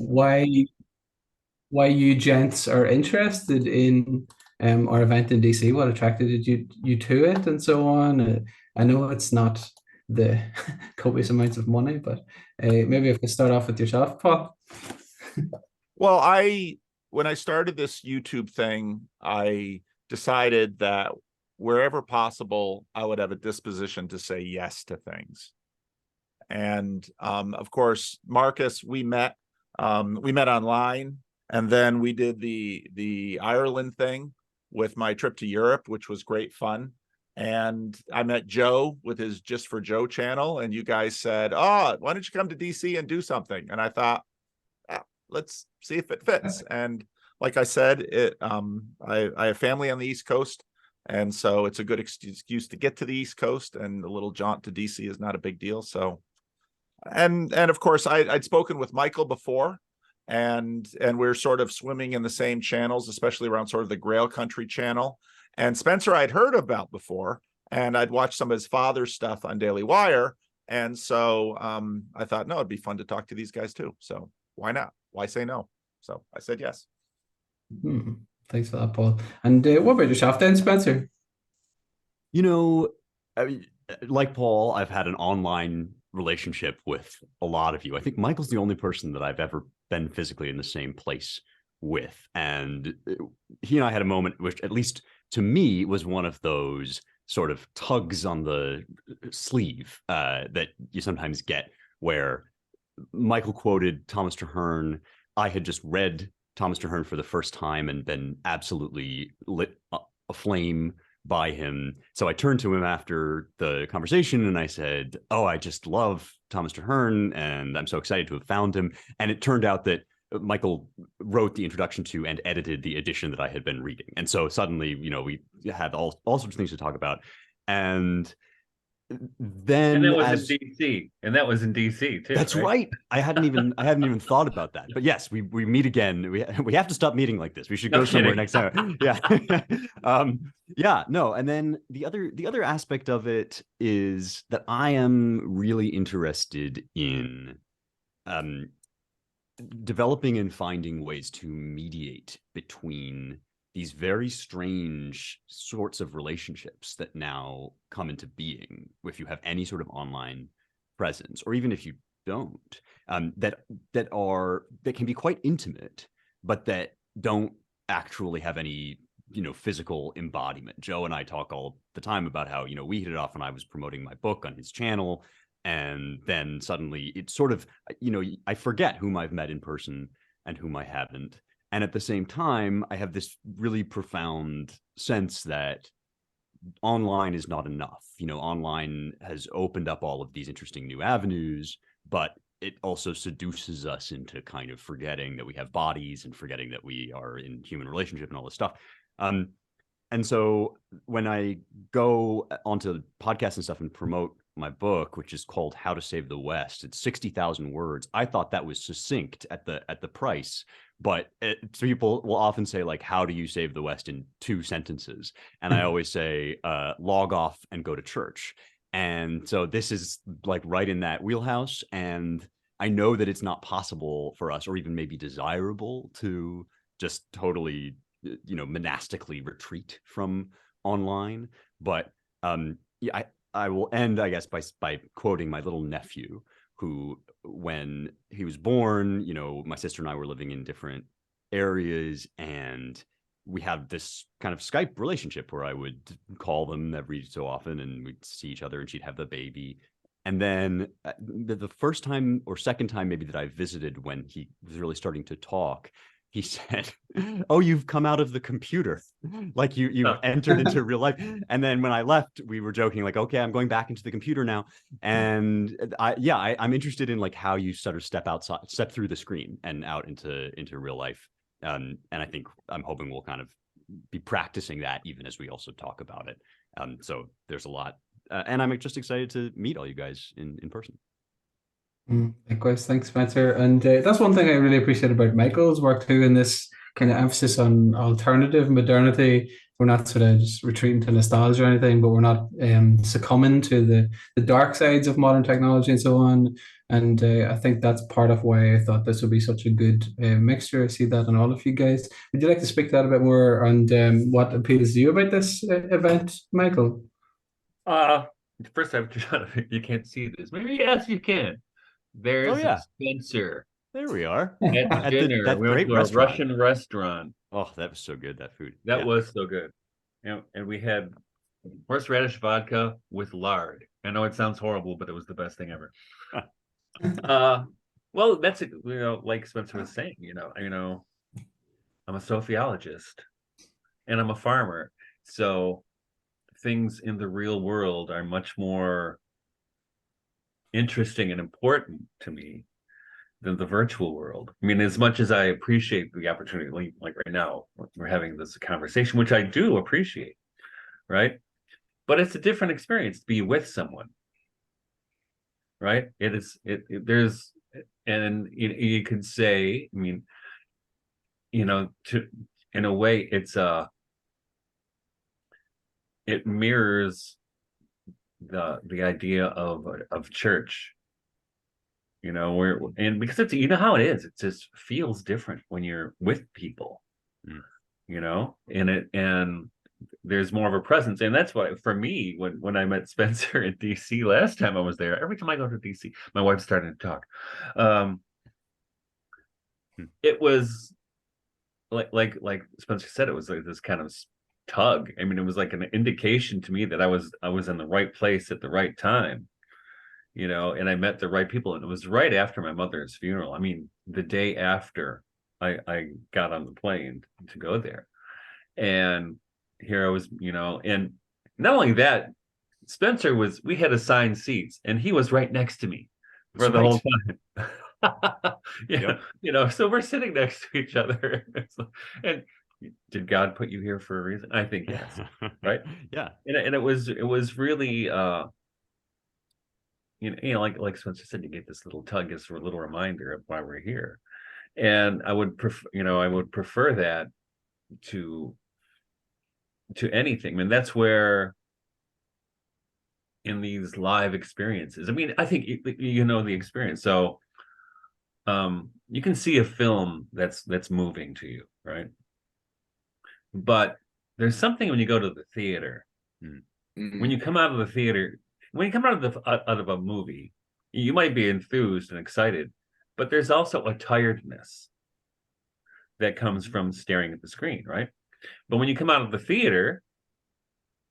why you gents are interested in our event in DC, what attracted you to it, and so on. I know it's not the copious amounts of money, but maybe if we start off with yourself, Paul. Well, when I started this YouTube thing, I decided that wherever possible, I would have a disposition to say yes to things. And of course, Marcus, we met online, and then we did the Ireland thing with my trip to Europe, which was great fun. And I met Joe with his Just for Joe channel, and you guys said, "Oh, why don't you come to DC and do something?" And I thought, let's see if it fits. And like I said, I have family on the East Coast, and so it's a good excuse to get to the East Coast, and a little jaunt to DC is not a big deal. So, and of course, I'd spoken with Michael before, and we're sort of swimming in the same channels, especially around sort of the Grail Country channel. And Spencer I'd heard about before, and I'd watched some of his father's stuff on Daily Wire. And so I thought, no, it'd be fun to talk to these guys too. So why not? Why say no? So I said yes. Thanks for that, Paul. And what about yourself then, Spencer? You know, I mean, like Paul, I've had an online relationship with a lot of you. I think Michael's the only person that I've ever been physically in the same place with. And he and I had a moment which, at least to me, was one of those sort of tugs on the sleeve that you sometimes get, where Michael quoted Thomas Traherne. I had just read Thomas Traherne for the first time and been absolutely lit aflame by him. So I turned to him after the conversation and I said, "Oh, I just love Thomas Traherne and I'm so excited to have found him." And it turned out that Michael wrote the introduction to and edited the edition that I had been reading. And so suddenly, we had all sorts of things to talk about. And then that was in DC, and that was in DC too. That's right. I hadn't even thought about that. But yes, we meet again. We have to stop meeting like this. We should go somewhere next time. Yeah. Yeah, no. And then the other aspect of it is that I am really interested in developing and finding ways to mediate between these very strange sorts of relationships that now come into being if you have any sort of online presence, or even if you don't, that can be quite intimate, but that don't actually have any physical embodiment. Joe and I talk all the time about how we hit it off when I was promoting my book on his channel, and then suddenly it's sort of I forget whom I've met in person and whom I haven't. And at the same time, I have this really profound sense that online is not enough. Online has opened up all of these interesting new avenues, but it also seduces us into kind of forgetting that we have bodies and forgetting that we are in human relationship and all this stuff. And so when I go onto podcasts and stuff and promote my book, which is called How to Save the West, it's 60,000 words. I thought that was succinct at the price, but people will often say, like, how do you save the West in 2 sentences? And I always say, log off and go to church. And so this is like right in that wheelhouse. And I know that it's not possible for us, or even maybe desirable, to just totally monastically retreat from online. But yeah, I will end, I guess, by quoting my little nephew, who, when he was born, my sister and I were living in different areas, and we had this kind of Skype relationship where I would call them every so often and we'd see each other and she'd have the baby. And then the first time or second time maybe that I visited, when he was really starting to talk, he said, "Oh, you've come out of the computer, like you've entered into real life." And then when I left, we were joking, like, "Okay, I'm going back into the computer now." And I'm interested in like how you sort of step through the screen and out into real life. And I'm hoping we'll kind of be practicing that even as we also talk about it. So there's a lot, and I'm just excited to meet all you guys in person. Likewise, thanks, Spencer. And that's one thing I really appreciate about Michael's work too, in this kind of emphasis on alternative modernity. We're not sort of just retreating to nostalgia or anything, but we're not succumbing to the dark sides of modern technology and so on. And I think that's part of why I thought this would be such a good mixture. I see that in all of you guys. Would you like to speak to that a bit more and what appeals to you about this event, Michael? Uh, First I've you can't see this. Maybe yes, you can. Oh There's yeah, Spencer there we are at at dinner. that We went great to a restaurant. Russian restaurant. Oh, that was so good. That food. That Yeah. was so good. And we had horseradish vodka with lard. I know it sounds horrible, but it was the best thing ever. Well, that's it. Like Spencer was saying, I'm a sociologist and I'm a farmer. So things in the real world are much more interesting and important to me than the virtual world. I mean, as much as I appreciate the opportunity, like right now, we're having this conversation, which I do appreciate, right? But it's a different experience to be with someone, right? There's, and you could say, I mean, in a way, it mirrors the idea of church, and because it's how it is, it just feels different when you're with people, and there's more of a presence. And that's why for me, when I met Spencer in DC last time I was there, every time I go to DC, my wife's starting to talk. It was like Spencer said, it was like this kind of tug. I mean, it was like an indication to me that I was in the right place at the right time, and I met the right people. And it was right after my mother's funeral. I mean, the day after I got on the plane to go there. And here I was, and not only that, we had assigned seats and he was right next to me for the whole time. Yeah, Yep. So we're sitting next to each other. And did God put you here for a reason? I think yes. Right. Yeah. And it was really like Spencer said, you get this little tug as a little reminder of why we're here. And I would prefer that to anything. I mean, that's where in these live experiences, I mean, I think the experience. So you can see a film that's moving to you, right? But there's something when you go to the theater. When you come out of the theater, when you come out of a movie, you might be enthused and excited, but there's also a tiredness that comes from staring at the screen, right? But when you come out of the theater,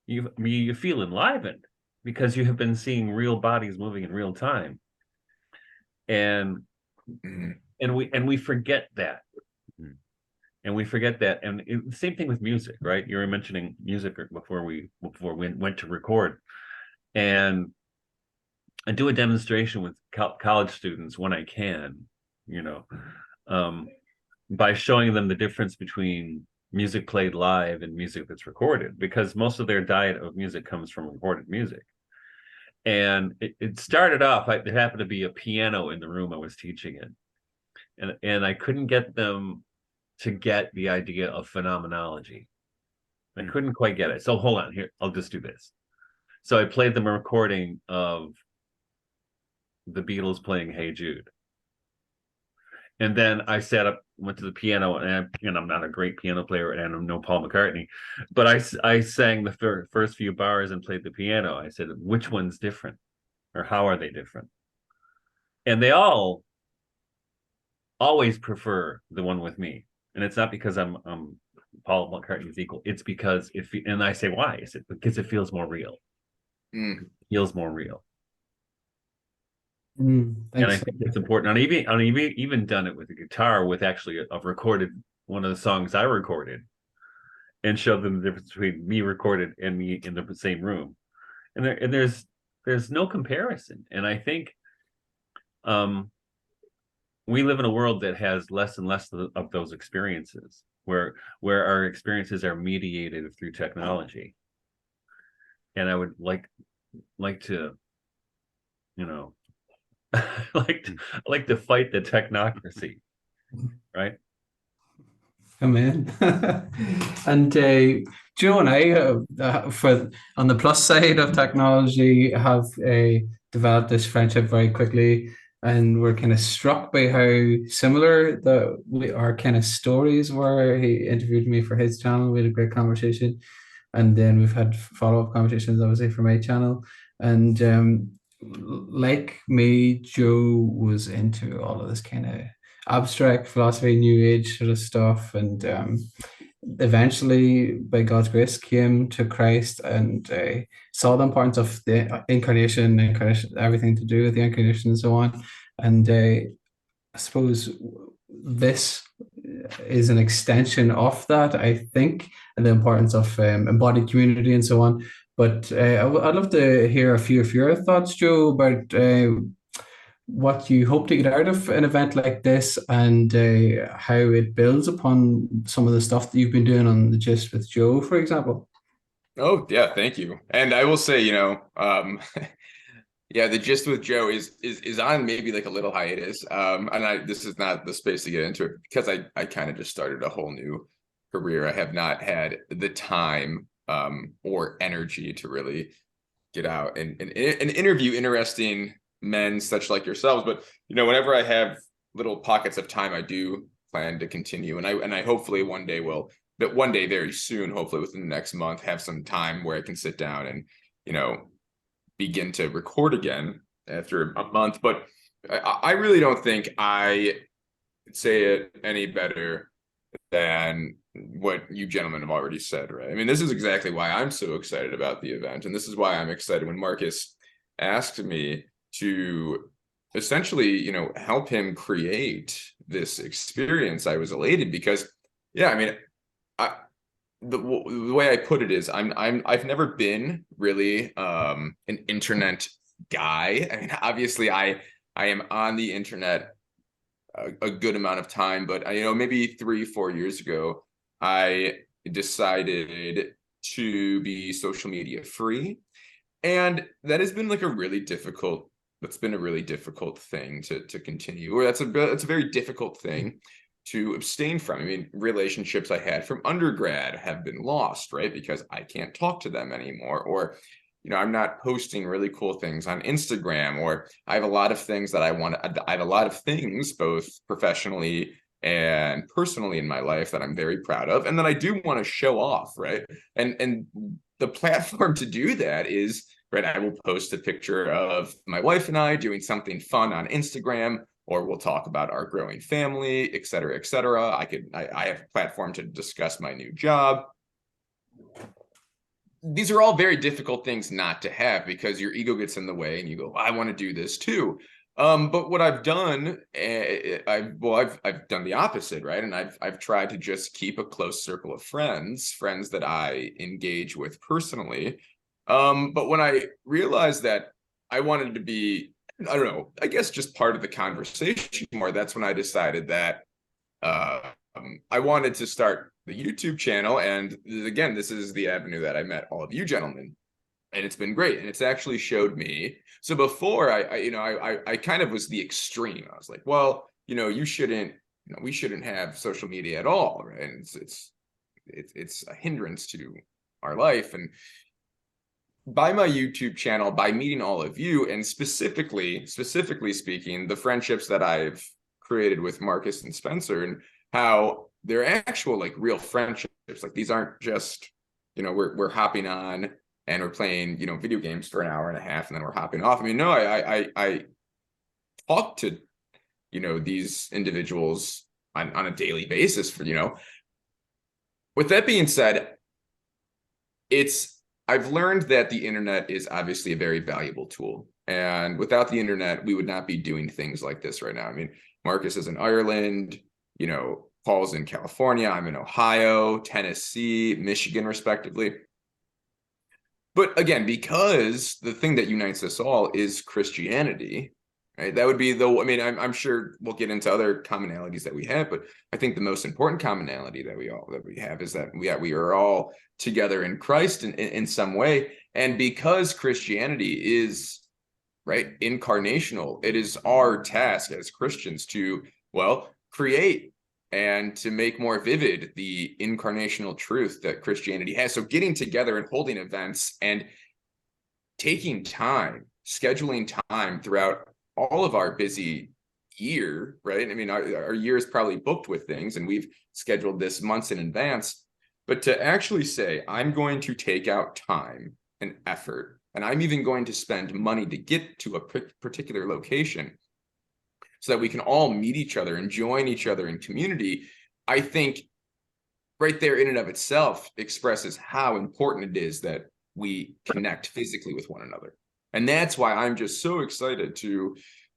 you feel enlivened because you have been seeing real bodies moving in real time, and we forget that. And we forget that. And the same thing with music, right? You were mentioning music before we went to record. And I do a demonstration with college students when I can, by showing them the difference between music played live and music that's recorded, because most of their diet of music comes from recorded music. And it started off, there happened to be a piano in the room I was teaching in. And I couldn't get them to get the idea of phenomenology. I couldn't quite get it. So hold on here. I'll just do this. So I played them a recording of the Beatles playing Hey Jude. And then I went to the piano, and I'm not a great piano player, and I'm no Paul McCartney, but I sang the first few bars and played the piano. I said, which one's different, or how are they different? And they all always prefer the one with me. And it's not because I'm Paul McCartney's equal. It's because and I say, why? I said, because it feels more real. It feels more real. And I think it's important. I've even done it with a guitar, with actually I've recorded one of the songs I recorded and showed them the difference between me recorded and me in the same room. And there's no comparison. And I think we live in a world that has less and less of those experiences, where our experiences are mediated through technology. And I would like to, like to fight the technocracy, right? Come in. And Joe and I, for on the plus side of technology, have developed this friendship very quickly. and we're kind of struck by how similar our kind of stories were. He interviewed me for his channel. We had a great conversation, and then we've had follow-up conversations, obviously, for my channel. And like me, Joe was into all of this kind of abstract philosophy, new age sort of stuff, and eventually, by God's grace, came to Christ and saw the importance of the incarnation, everything to do with the incarnation and so on. And I suppose this is an extension of that, I think, and the importance of embodied community and so on. But I'd love to hear a few of your thoughts, Joe, about what you hope to get out of an event like this, and how it builds upon some of the stuff that you've been doing on the Gist with Joe, for example. Oh, yeah, thank you. And I will say, yeah, the Gist with Joe is on maybe like a little hiatus. And this is not the space to get into it because I kind of just started a whole new career. I have not had the time or energy to really get out and interview interesting men such like yourselves. But whenever I have little pockets of time, I do plan to continue. And I hopefully one day very soon, hopefully within the next month, have some time where I can sit down and, begin to record again after a month. But I really don't think I could say it any better than what you gentlemen have already said, right? I mean, this is exactly why I'm so excited about the event. And this is why I'm excited when Marcus asked me to essentially, help him create this experience. I was elated because, yeah, I mean, the way I put it is I've never been really an internet guy. I mean, obviously I am on the internet a good amount of time, but maybe 3-4 years ago, I decided to be social media free. And that has been like that's been a really difficult thing to continue, or that's a very difficult thing to abstain from. I mean, relationships I had from undergrad have been lost, right? Because I can't talk to them anymore, or, I'm not posting really cool things on Instagram, or I have a lot of things I have a lot of things both professionally and personally in my life that I'm very proud of, and that I do want to show off, right? And the platform to do that is, right, I will post a picture of my wife and I doing something fun on Instagram, or we'll talk about our growing family, et cetera, et cetera. I have a platform to discuss my new job. These are all very difficult things not to have because your ego gets in the way and you go, I want to do this too. But what I've done, I've done the opposite, right? And I've tried to just keep a close circle of friends that I engage with personally. But when I realized that I wanted to be, I don't know, I guess just part of the conversation more, that's when I decided that I wanted to start the YouTube channel. And again, this is the avenue that I met all of you gentlemen. And it's been great. And it's actually showed me. So before I kind of was the extreme. I was like, well, we shouldn't have social media at all, right? And it's a hindrance to our life. And by my YouTube channel, by meeting all of you, and specifically speaking, the friendships that I've created with Marcus and Spencer, and how they're actual like real friendships. Like these aren't just, we're hopping on and we're playing, video games for an hour and a half and then we're hopping off. I mean, no, I talk to, these individuals on a daily basis for, With that being said, I've learned that the internet is obviously a very valuable tool. And without the internet, we would not be doing things like this right now. I mean, Marcus is in Ireland, Paul's in California, I'm in Ohio, Tennessee, Michigan, respectively. But again, because the thing that unites us all is Christianity, right? That would be I'm sure we'll get into other commonalities that we have, but I think the most important commonality that we have is that we are all together in Christ in some way. And because Christianity is, right, incarnational, it is our task as Christians to, create and to make more vivid the incarnational truth that Christianity has. So getting together and holding events and taking time, scheduling time throughout all of our busy year, right? I mean, our year is probably booked with things, and we've scheduled this months in advance. But to actually say, I'm going to take out time and effort, and I'm even going to spend money to get to a particular location so that we can all meet each other and join each other in community, I think right there in and of itself expresses how important it is that we connect physically with one another. And that's why I'm just so excited to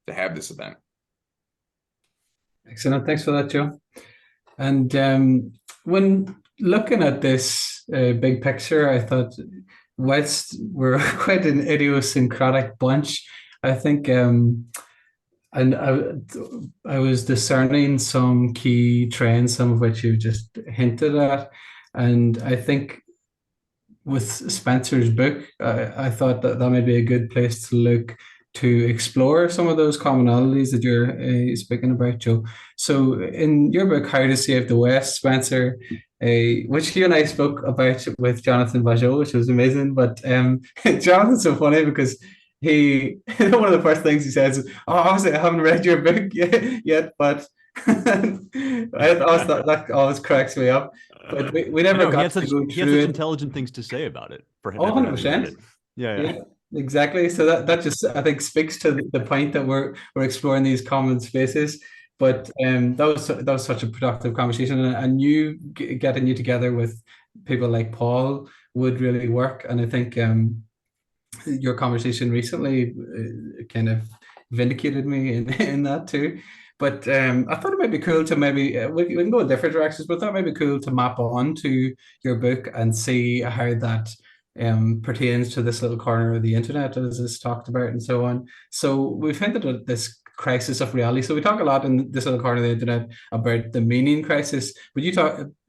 have this event. Excellent. Thanks for that, Joe. And when looking at this big picture, I thought, whilst we're quite an idiosyncratic bunch, I think, and I was discerning some key trends, some of which you've just hinted at. And I think with Spencer's book, I thought that might be a good place to look to explore some of those commonalities that you're speaking about, Joe. So in your book, How to Save the West, Spencer, which you and I spoke about with Jonathan Bajot, which was amazing. But Jonathan's so funny because he, one of the first things he says is, "Oh, obviously I haven't read your book yet, but I always thought that always cracks me up. But we never got to go he had through such it. intelligent things to say about it. For Oh, never having read 100%. it. Yeah. Yeah, exactly. So that just, I think, speaks to the point that we're exploring these common spaces. But that was such a productive conversation, and you getting you together with people like Paul would really work. And I think your conversation recently kind of vindicated me in that too. But I thought it might be cool to maybe we can go in different directions, but that might be cool to map on to your book and see how that pertains to this little corner of the internet as is talked about and so on. So we've hinted at this crisis of reality. So we talk a lot in this little corner of the internet about the meaning crisis, but you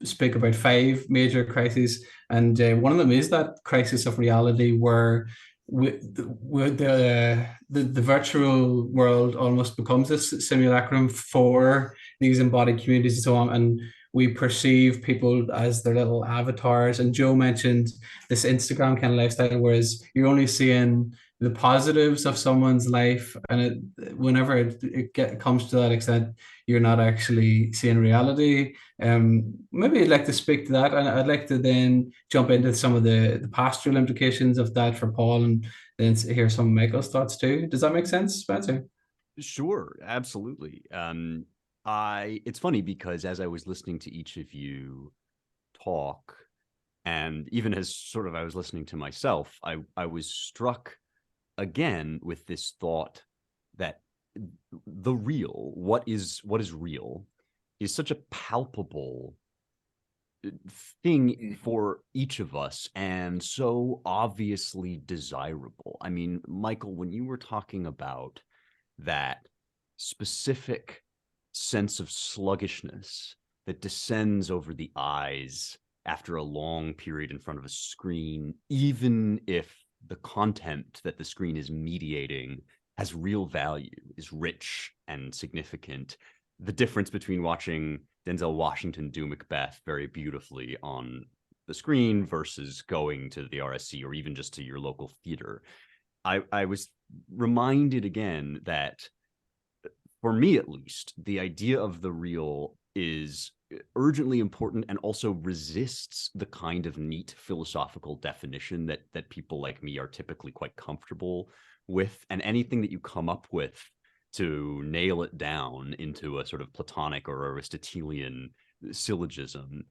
speak about 5 major crises, and one of them is that crisis of reality where the virtual world almost becomes a simulacrum for these embodied communities and so on, and we perceive people as their little avatars. And Joe mentioned this Instagram kind of lifestyle, whereas you're only seeing the positives of someone's life, and whenever it comes to that extent, you're not actually seeing reality. Maybe I'd like to speak to that, and I'd like to then jump into some of the pastoral implications of that for Paul, and then hear some of Michael's thoughts too. Does that make sense, Spencer? Sure, absolutely. It's funny because as I was listening to each of you talk, and even as sort of I was listening to myself, I was struck again with this thought that the real, what is real, is such a palpable thing for each of us and so obviously desirable. I mean, Michael, when you were talking about that specific sense of sluggishness that descends over the eyes after a long period in front of a screen, even if the content that the screen is mediating has real value, is rich and significant. The difference between watching Denzel Washington do Macbeth very beautifully on the screen versus going to the RSC or even just to your local theater. I was reminded again that, for me at least, the idea of the real is urgently important and also resists the kind of neat philosophical definition that people like me are typically quite comfortable with. And anything that you come up with to nail it down into a sort of Platonic or Aristotelian syllogism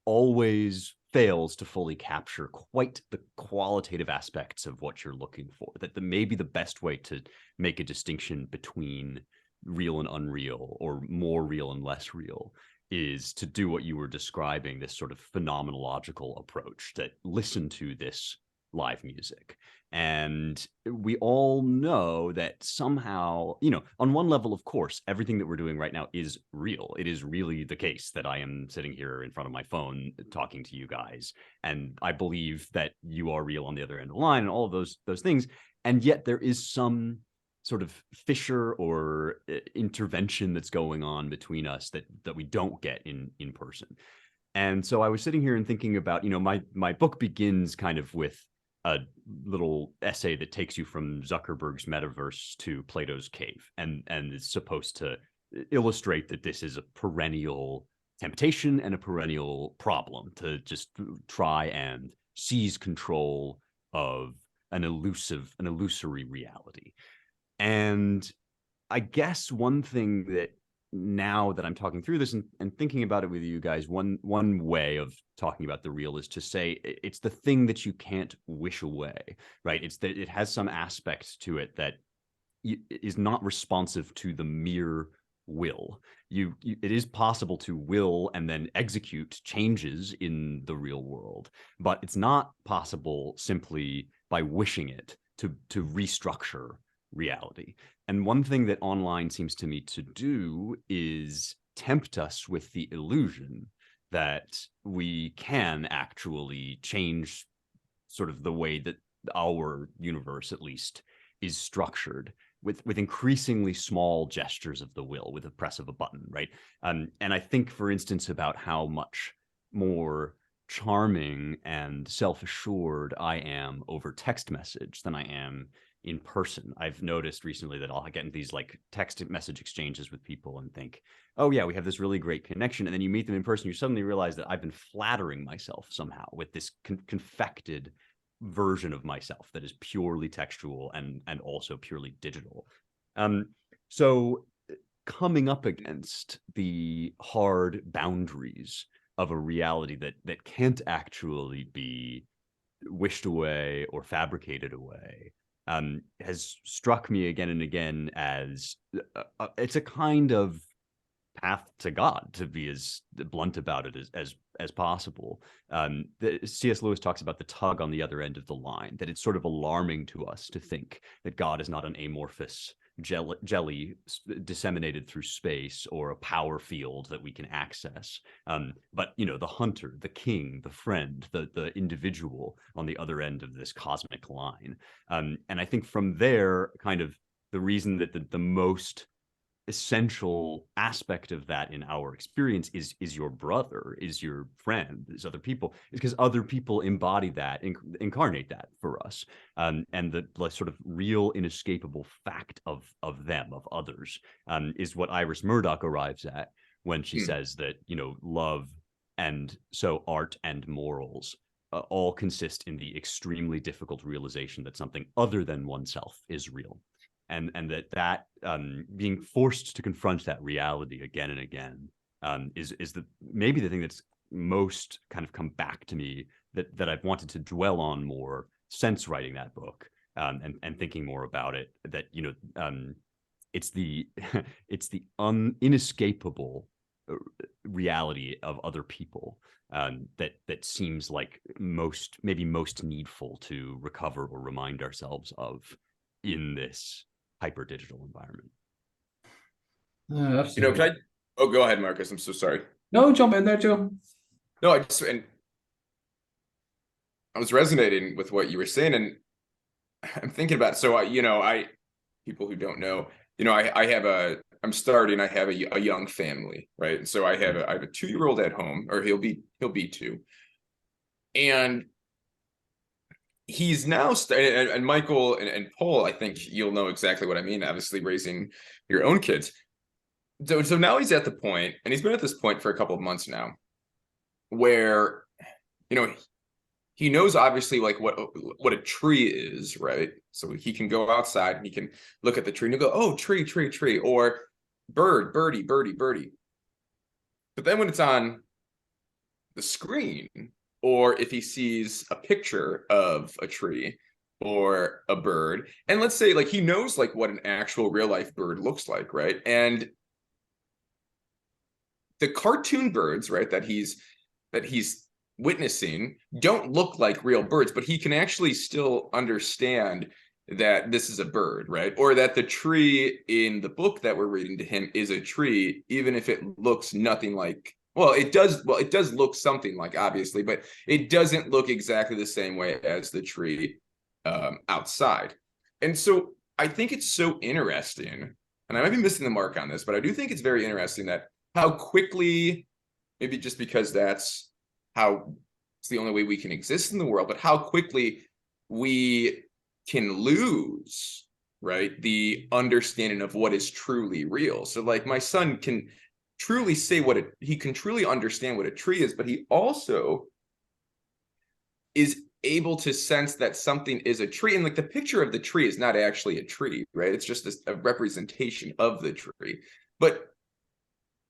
always fails to fully capture quite the qualitative aspects of what you're looking for. That maybe the best way to make a distinction between real and unreal, or more real and less real, is to do what you were describing, this sort of phenomenological approach, that listen to this live music. And we all know that somehow, on one level, of course, everything that we're doing right now is real. It is really the case that I am sitting here in front of my phone talking to you guys. And I believe that you are real on the other end of the line and all of those things. And yet there is some sort of fissure or intervention that's going on between us that we don't get in person. And so I was sitting here and thinking about, my book begins kind of with a little essay that takes you from Zuckerberg's metaverse to Plato's cave, and it's supposed to illustrate that this is a perennial temptation and a perennial problem to just try and seize control of an illusory reality. And I guess one thing that, now that I'm talking through this and thinking about it with you guys, one way of talking about the real is to say it's the thing that you can't wish away, right? It's that it has some aspect to it that is not responsive to the mere will. It is possible to will and then execute changes in the real world, but it's not possible simply by wishing it to restructure reality. And one thing that online seems to me to do is tempt us with the illusion that we can actually change sort of the way that our universe, at least, is structured with increasingly small gestures of the will, with a press of a button, right? And I think, for instance, about how much more charming and self-assured I am over text message than I am in person. I've noticed recently that I'll get into these like text message exchanges with people and think, oh yeah, we have this really great connection. And then you meet them in person, you suddenly realize that I've been flattering myself somehow with this confected version of myself that is purely textual and also purely digital. So coming up against the hard boundaries of a reality that can't actually be wished away or fabricated away has struck me again and again as it's a kind of path to God, to be as blunt about it as possible. C.S. Lewis talks about the tug on the other end of the line, that it's sort of alarming to us to think that God is not an amorphous jelly disseminated through space or a power field that we can access, but the hunter, the king, the friend, the individual on the other end of this cosmic line. And I think from there, kind of the reason that the most essential aspect of that in our experience is your brother, is your friend, is other people, is because other people embody that, incarnate that for us, and the sort of real inescapable fact of them, of others, is what Iris Murdoch arrives at when she says that love and so art and morals all consist in the extremely difficult realization that something other than oneself is real. And that being forced to confront that reality again and again is maybe the thing that's most kind of come back to me that I've wanted to dwell on more since writing that book, and thinking more about it. That it's the inescapable reality of other people that seems like most needful to recover or remind ourselves of in this hyper digital environment. Absolutely. Can I? Oh, go ahead, Marcus. I'm so sorry. No, jump in there, Joe. No, I was resonating with what you were saying, and I'm thinking about it. So I people who don't know, I have a young family, right? And so I have a 2-year-old at home, or he'll be 2, and he's now and Michael and Paul, I think you'll know exactly what I mean, obviously raising your own kids. So now he's at the point, and he's been at this point for a couple of months now, where he knows obviously like what a tree is, right? So he can go outside and he can look at the tree and he'll go, oh, tree, or bird, birdie. But then when it's on the screen, or if he sees a picture of a tree or a bird, and let's say like he knows like what an actual real life bird looks like, right? And the cartoon birds, right, that he's witnessing don't look like real birds, but he can actually still understand that this is a bird, right? Or that the tree in the book that we're reading to him is a tree, even if it looks nothing like, it does look something like, obviously, but it doesn't look exactly the same way as the tree outside. And so I think it's so interesting, and I might be missing the mark on this, but I do think it's very interesting that how quickly, maybe just because that's how it's the only way we can exist in the world, but how quickly we can lose, right, the understanding of what is truly real. So like my son can truly say he can truly understand what a tree is, but he also is able to sense that something is a tree. And like the picture of the tree is not actually a tree, right? It's just a representation of the tree. But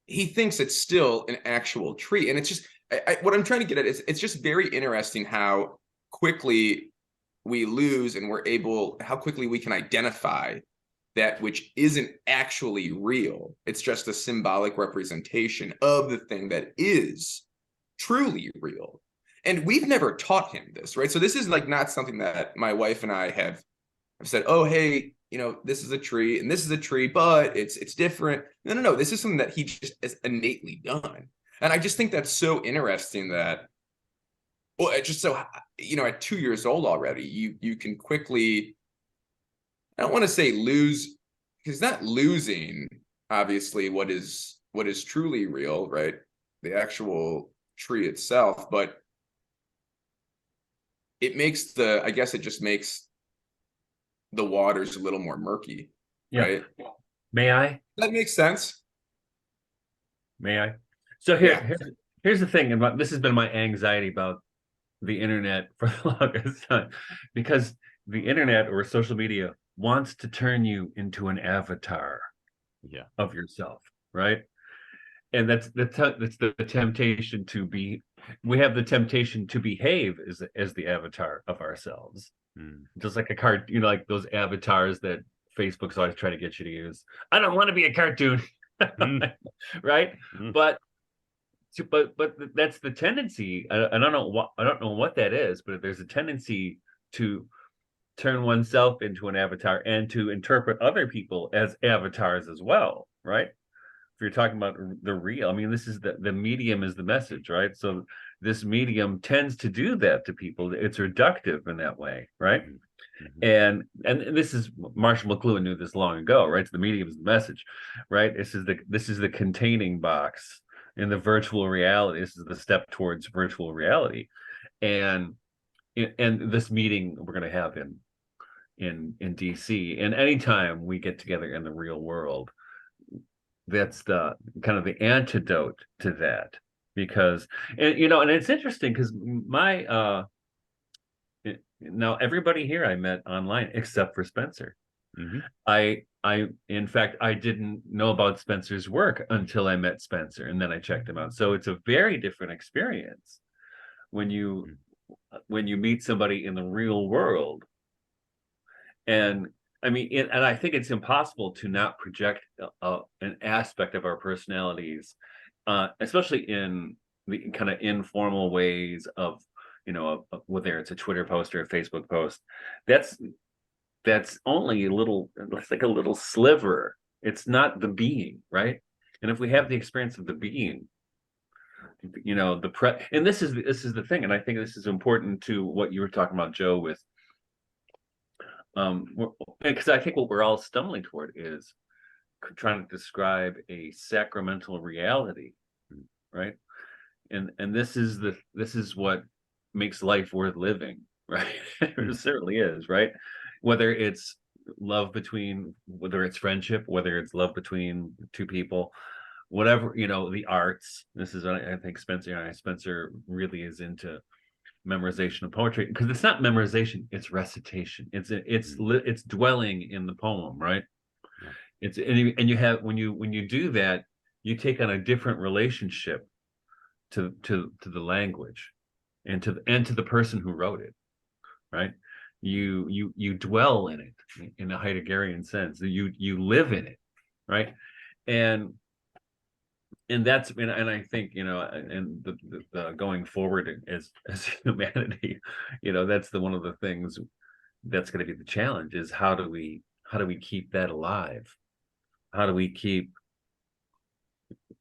he thinks it's still an actual tree. And it's just, what I'm trying to get at is it's just very interesting how quickly we lose and how quickly we can identify that which isn't actually real. It's just a symbolic representation of the thing that is truly real. And we've never taught him this, right? So this is like not something that my wife and I have said, oh, hey, this is a tree and this is a tree, but it's different. No. This is something that he just has innately done. And I just think that's so interesting that, well, it's just so, at 2 years old already, you can quickly, I don't want to say lose, because not losing, obviously, what is truly real, right? The actual tree itself, but I guess it just makes the waters a little more murky, right? May I? That makes sense. May I? So here's the thing, and this has been my anxiety about the internet for the longest time, because the internet or social media wants to turn you into an avatar of yourself, right? And that's the temptation to be. We have the temptation to behave as the avatar of ourselves, just like a card. Like those avatars that Facebook's always trying to get you to use. I don't want to be a cartoon, right? But that's the tendency. I don't know what that is, but there's a tendency to turn oneself into an avatar and to interpret other people as avatars as well, right? If you're talking about the real, I mean, this is the medium is the message, right? So this medium tends to do that to people. It's reductive in that way, right? And this is Marshall McLuhan knew this long ago, right? So the medium is the message, right? This is the containing box in the virtual reality. This is the step towards virtual reality, and this meeting we're going to have in DC, and anytime we get together in the real world, that's the kind of the antidote to that, because and it's interesting because now everybody here I met online except for Spencer. I in fact I didn't know about Spencer's work until I met Spencer, and then I checked him out. So it's a very different experience when you meet somebody in the real world. And I mean, and I think it's impossible to not project an aspect of our personalities, especially in the kind of informal ways of, whether it's a Twitter post or a Facebook post. That's only it's like a little sliver. It's not the being, right? And if we have the experience of the being, and this is the thing, and I think this is important to what you were talking about, Joe, with because I think what we're all stumbling toward is trying to describe a sacramental reality, right? And this is what makes life worth living, right? It certainly is, right? Whether it's whether it's friendship, whether it's love between two people, whatever, the arts. This is what I think Spencer really is into memorization of poetry, because it's not memorization, it's recitation. It's dwelling in the poem, right? It's and you have when you do that, you take on a different relationship to the language and to the person who wrote it, right? You dwell in it in a Heideggerian sense. You live in it, right? And that's and I think and the going forward as humanity, that's one of the things that's going to be the challenge, is how do we keep that alive? How do we keep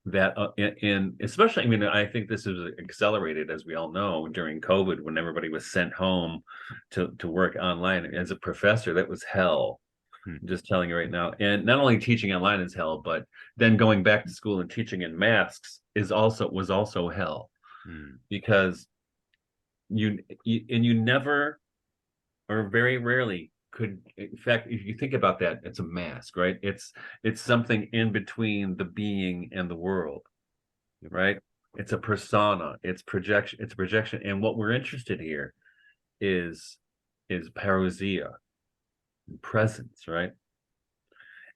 that in especially, I mean, I think this is accelerated, as we all know, during COVID, when everybody was sent home to work online. As a professor, that was hell. I'm just telling you right now. And not only teaching online is hell, but then going back to school and teaching in masks was also hell, because you never or very rarely could, in fact, if you think about that, it's a mask, right? It's something in between the being and the world, right? It's a persona, it's a projection. And what we're interested here is parousia, presence, right?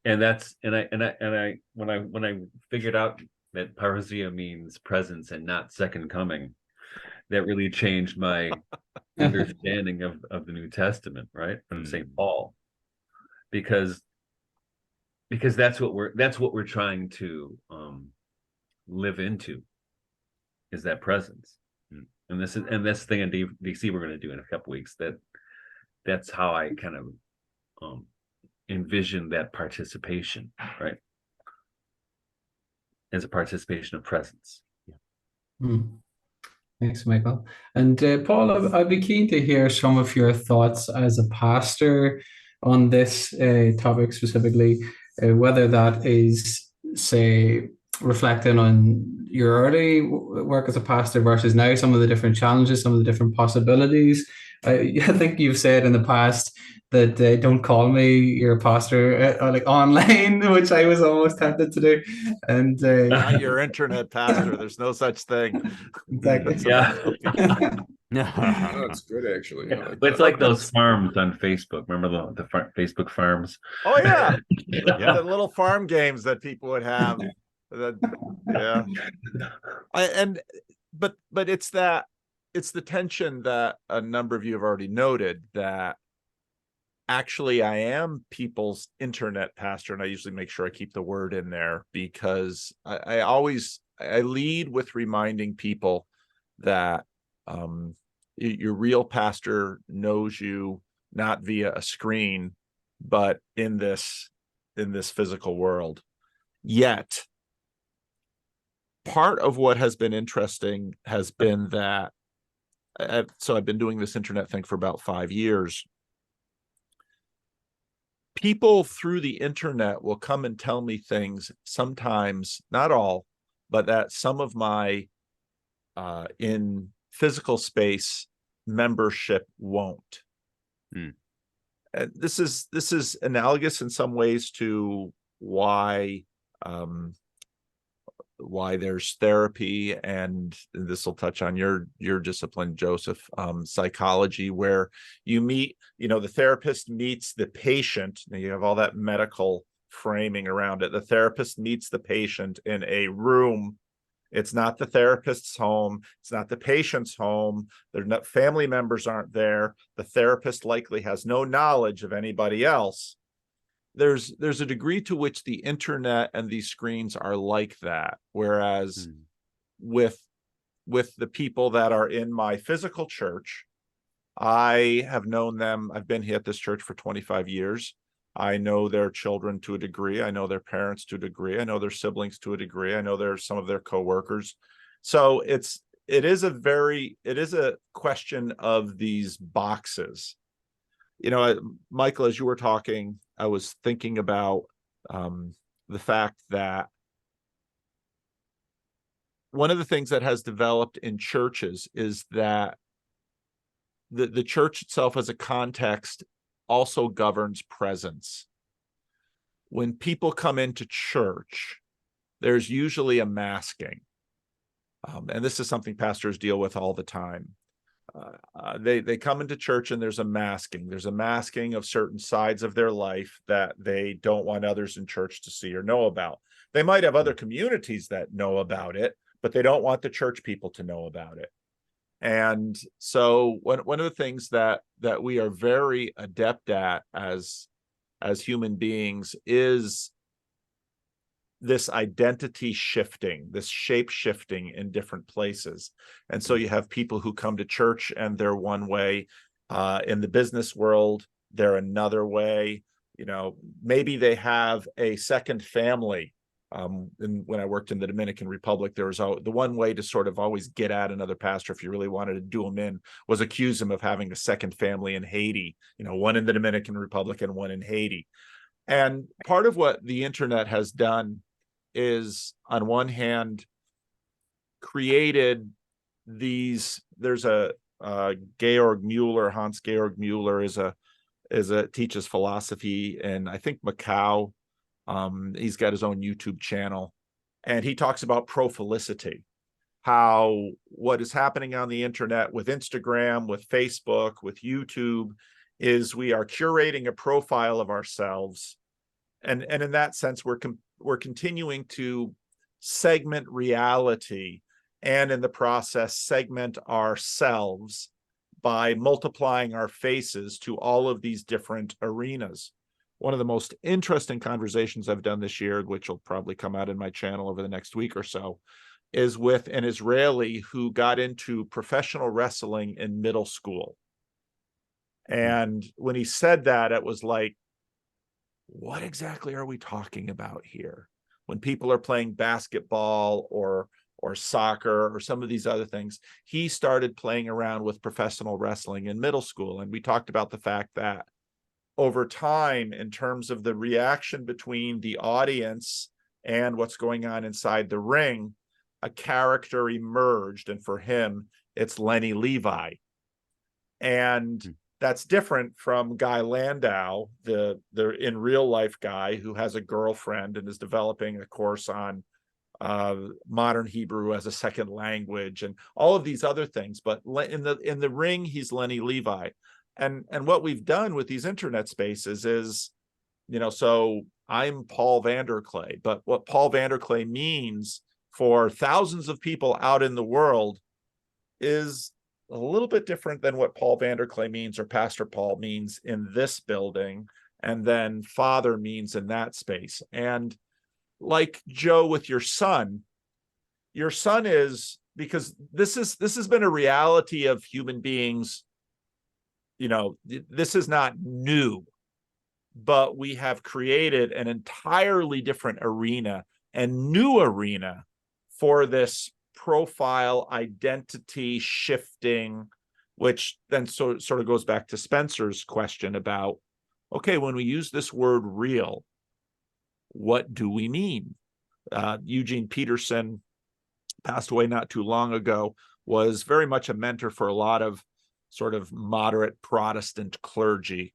And that's and I when I figured out that parousia means presence and not second coming, that really changed my understanding of the New Testament, right? From St. Paul. Because that's what we're trying to live into, is that presence. And this thing in DC we're going to do in a couple weeks, that's how I kind of envision that participation, right? As a participation of presence. Hmm. Thanks, Michael. And Paul, I'd be keen to hear some of your thoughts as a pastor on this topic specifically, whether that is, say, reflecting on your early work as a pastor versus now, some of the different challenges, some of the different possibilities. I think you've said in the past that don't call me your pastor like online, which I was almost tempted to do. And Not your internet pastor. There's no such thing. exactly. Yeah. No, it's good actually. I like It's that. like those farms on Facebook. Remember the Facebook farms? Oh yeah. Yeah. The little farm games that people would have. Yeah. But it's the tension that a number of you have already noted, that actually I am people's internet pastor, and I usually make sure I keep the word in there, because I lead with reminding people that your real pastor knows you not via a screen, but in this physical world. Yet part of what has been interesting has been that so I've been doing this internet thing for about 5 years. People through the internet will come and tell me things sometimes, not all, but that some of my in physical space membership won't. This is analogous in some ways to why there's therapy, and this will touch on your discipline, Joseph, psychology, where you meet, the therapist meets the patient, and you have all that medical framing around it. The therapist meets the patient in a room. It's not the therapist's home. It's not the patient's home. They're not, family members aren't there. The therapist likely has no knowledge of anybody else. There's a degree to which the internet and these screens are like that. Whereas with the people that are in my physical church, I have known them. I've been here at this church for 25 years. I know their children to a degree. I know their parents to a degree. I know their siblings to a degree. I know there's some of their coworkers. So it is a question of these boxes. Michael, as you were talking, I was thinking about the fact that one of the things that has developed in churches is that the church itself as a context also governs presence. When people come into church, there's usually a masking. And this is something pastors deal with all the time. They come into church and there's a masking. There's a masking of certain sides of their life that they don't want others in church to see or know about. They might have other communities that know about it, but they don't want the church people to know about it. And so one of the things that we are very adept at as human beings is this identity shifting, this shape shifting in different places. And so you have people who come to church and they're one way, in the business world, they're another way. Maybe they have a second family. And when I worked in the Dominican Republic, there was the one way to sort of always get at another pastor, if you really wanted to do him in, was accuse him of having a second family in Haiti, one in the Dominican Republic and one in Haiti. And part of what the internet has done is, on one hand, created there's a Georg Mueller, Hans Georg Mueller, teaches philosophy in, I think, Macau. He's got his own YouTube channel, and he talks about prophilicity, how what is happening on the internet with Instagram, with Facebook, with YouTube, is we are curating a profile of ourselves, and in that sense, we're continuing to segment reality, and in the process segment ourselves by multiplying our faces to all of these different arenas. One of the most interesting conversations I've done this year, which will probably come out in my channel over the next week or so, is with an Israeli who got into professional wrestling in middle school. And when he said that, it was like, what exactly are we talking about here? When people are playing basketball or soccer or some of these other things, he started playing around with professional wrestling in middle school. And we talked about the fact that over time, in terms of the reaction between the audience and what's going on inside the ring, a character emerged. And for him, it's Lenny Levi. And that's different from Guy Landau, the in real life guy who has a girlfriend and is developing a course on modern Hebrew as a second language and all of these other things. But in the ring, he's Lenny Levi. And what we've done with these internet spaces is, so I'm Paul Vanderklay, but what Paul Vanderklay means for thousands of people out in the world is a little bit different than what Paul Vanderklay means or Pastor Paul means in this building, and then Father means in that space. And like Joe with your son is, because this has been a reality of human beings. This is not new, but we have created an entirely different arena and new arena for this profile identity shifting, which then sort of goes back to Spencer's question about, okay, when we use this word real, what do we mean? Eugene Peterson passed away not too long ago, was very much a mentor for a lot of sort of moderate Protestant clergy.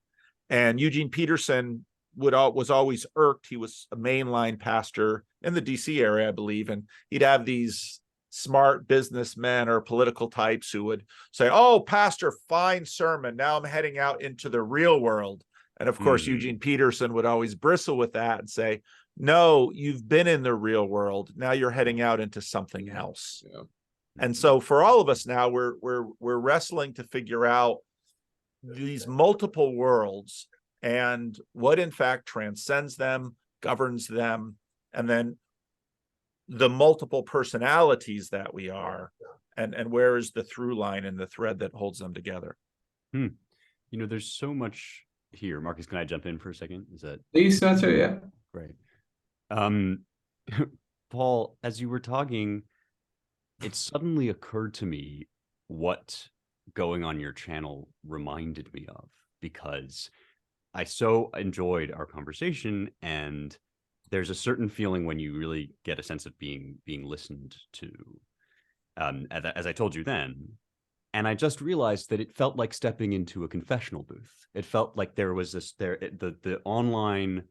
And Eugene Peterson was always irked. He was a mainline pastor in the DC area, I believe, and he'd have these smart businessmen or political types who would say, "Oh, pastor, fine sermon. Now I'm heading out into the real world." And of course, Eugene Peterson would always bristle with that and say, "No, you've been in the real world. Now you're heading out into something else." Yeah. And so for all of us now, we're wrestling to figure out these multiple worlds and what in fact transcends them, governs them, and then the multiple personalities that we are, and where is the through line and the thread that holds them together. There's so much here. Marcus, can I jump in for a second? Is that Please, Spencer? Yeah. great? Paul, as you were talking, it suddenly occurred to me what going on your channel reminded me of, because I so enjoyed our conversation, and there's a certain feeling when you really get a sense of being listened to, as I told you then. And I just realized that it felt like stepping into a confessional booth. It felt like there was the online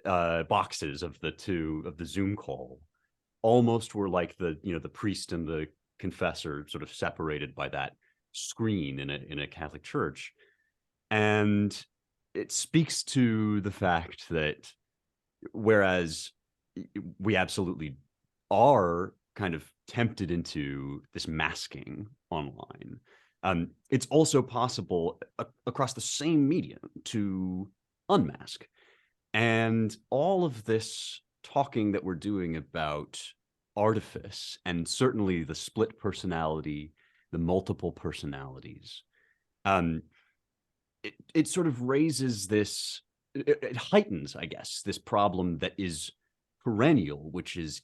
boxes of the Zoom call almost were like the priest and the confessor sort of separated by that screen in a Catholic church. And it speaks to the fact that whereas we absolutely are kind of tempted into this masking online, it's also possible across the same medium to unmask. And all of this talking that we're doing about artifice, and certainly the split personality, the multiple personalities, it sort of raises this, it heightens, I guess, this problem that is perennial, which is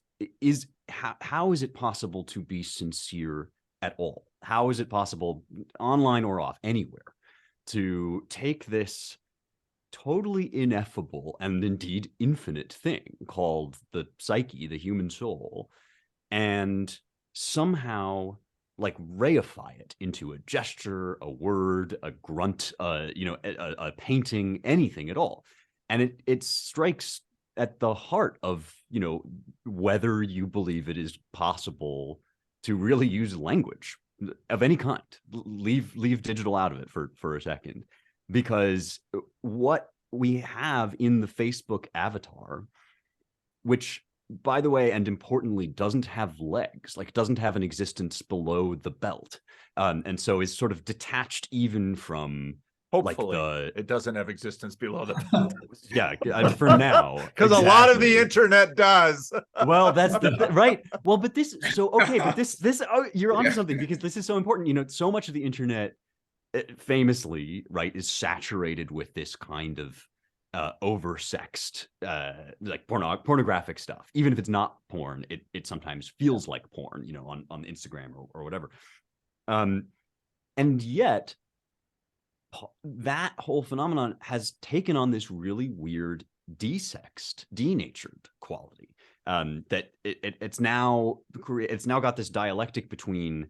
how is it possible to be sincere at all? How is it possible, online or off, anywhere, to take this totally ineffable and indeed infinite thing called the psyche, the human soul, and somehow like reify it into a gesture, a word, a grunt, a painting, anything at all. And it strikes at the heart of, whether you believe it is possible to really use language of any kind. Leave digital out of it for a second, because what we have in the Facebook avatar, which, by the way, and importantly, doesn't have legs, like doesn't have an existence below the belt, and so is sort of detached even from Hopefully, like it doesn't have existence below the belt. Yeah, for now, because a lot of the exactly. internet does. Well, that's right. Well, but this, so okay, but this you're onto something, because this is so important. So much of the internet, famously, right, is saturated with this kind of oversexed, like pornographic stuff. Even if it's not porn, it sometimes feels like porn, on Instagram or whatever. And yet, that whole phenomenon has taken on this really weird desexed, denatured quality. That it's now got this dialectic between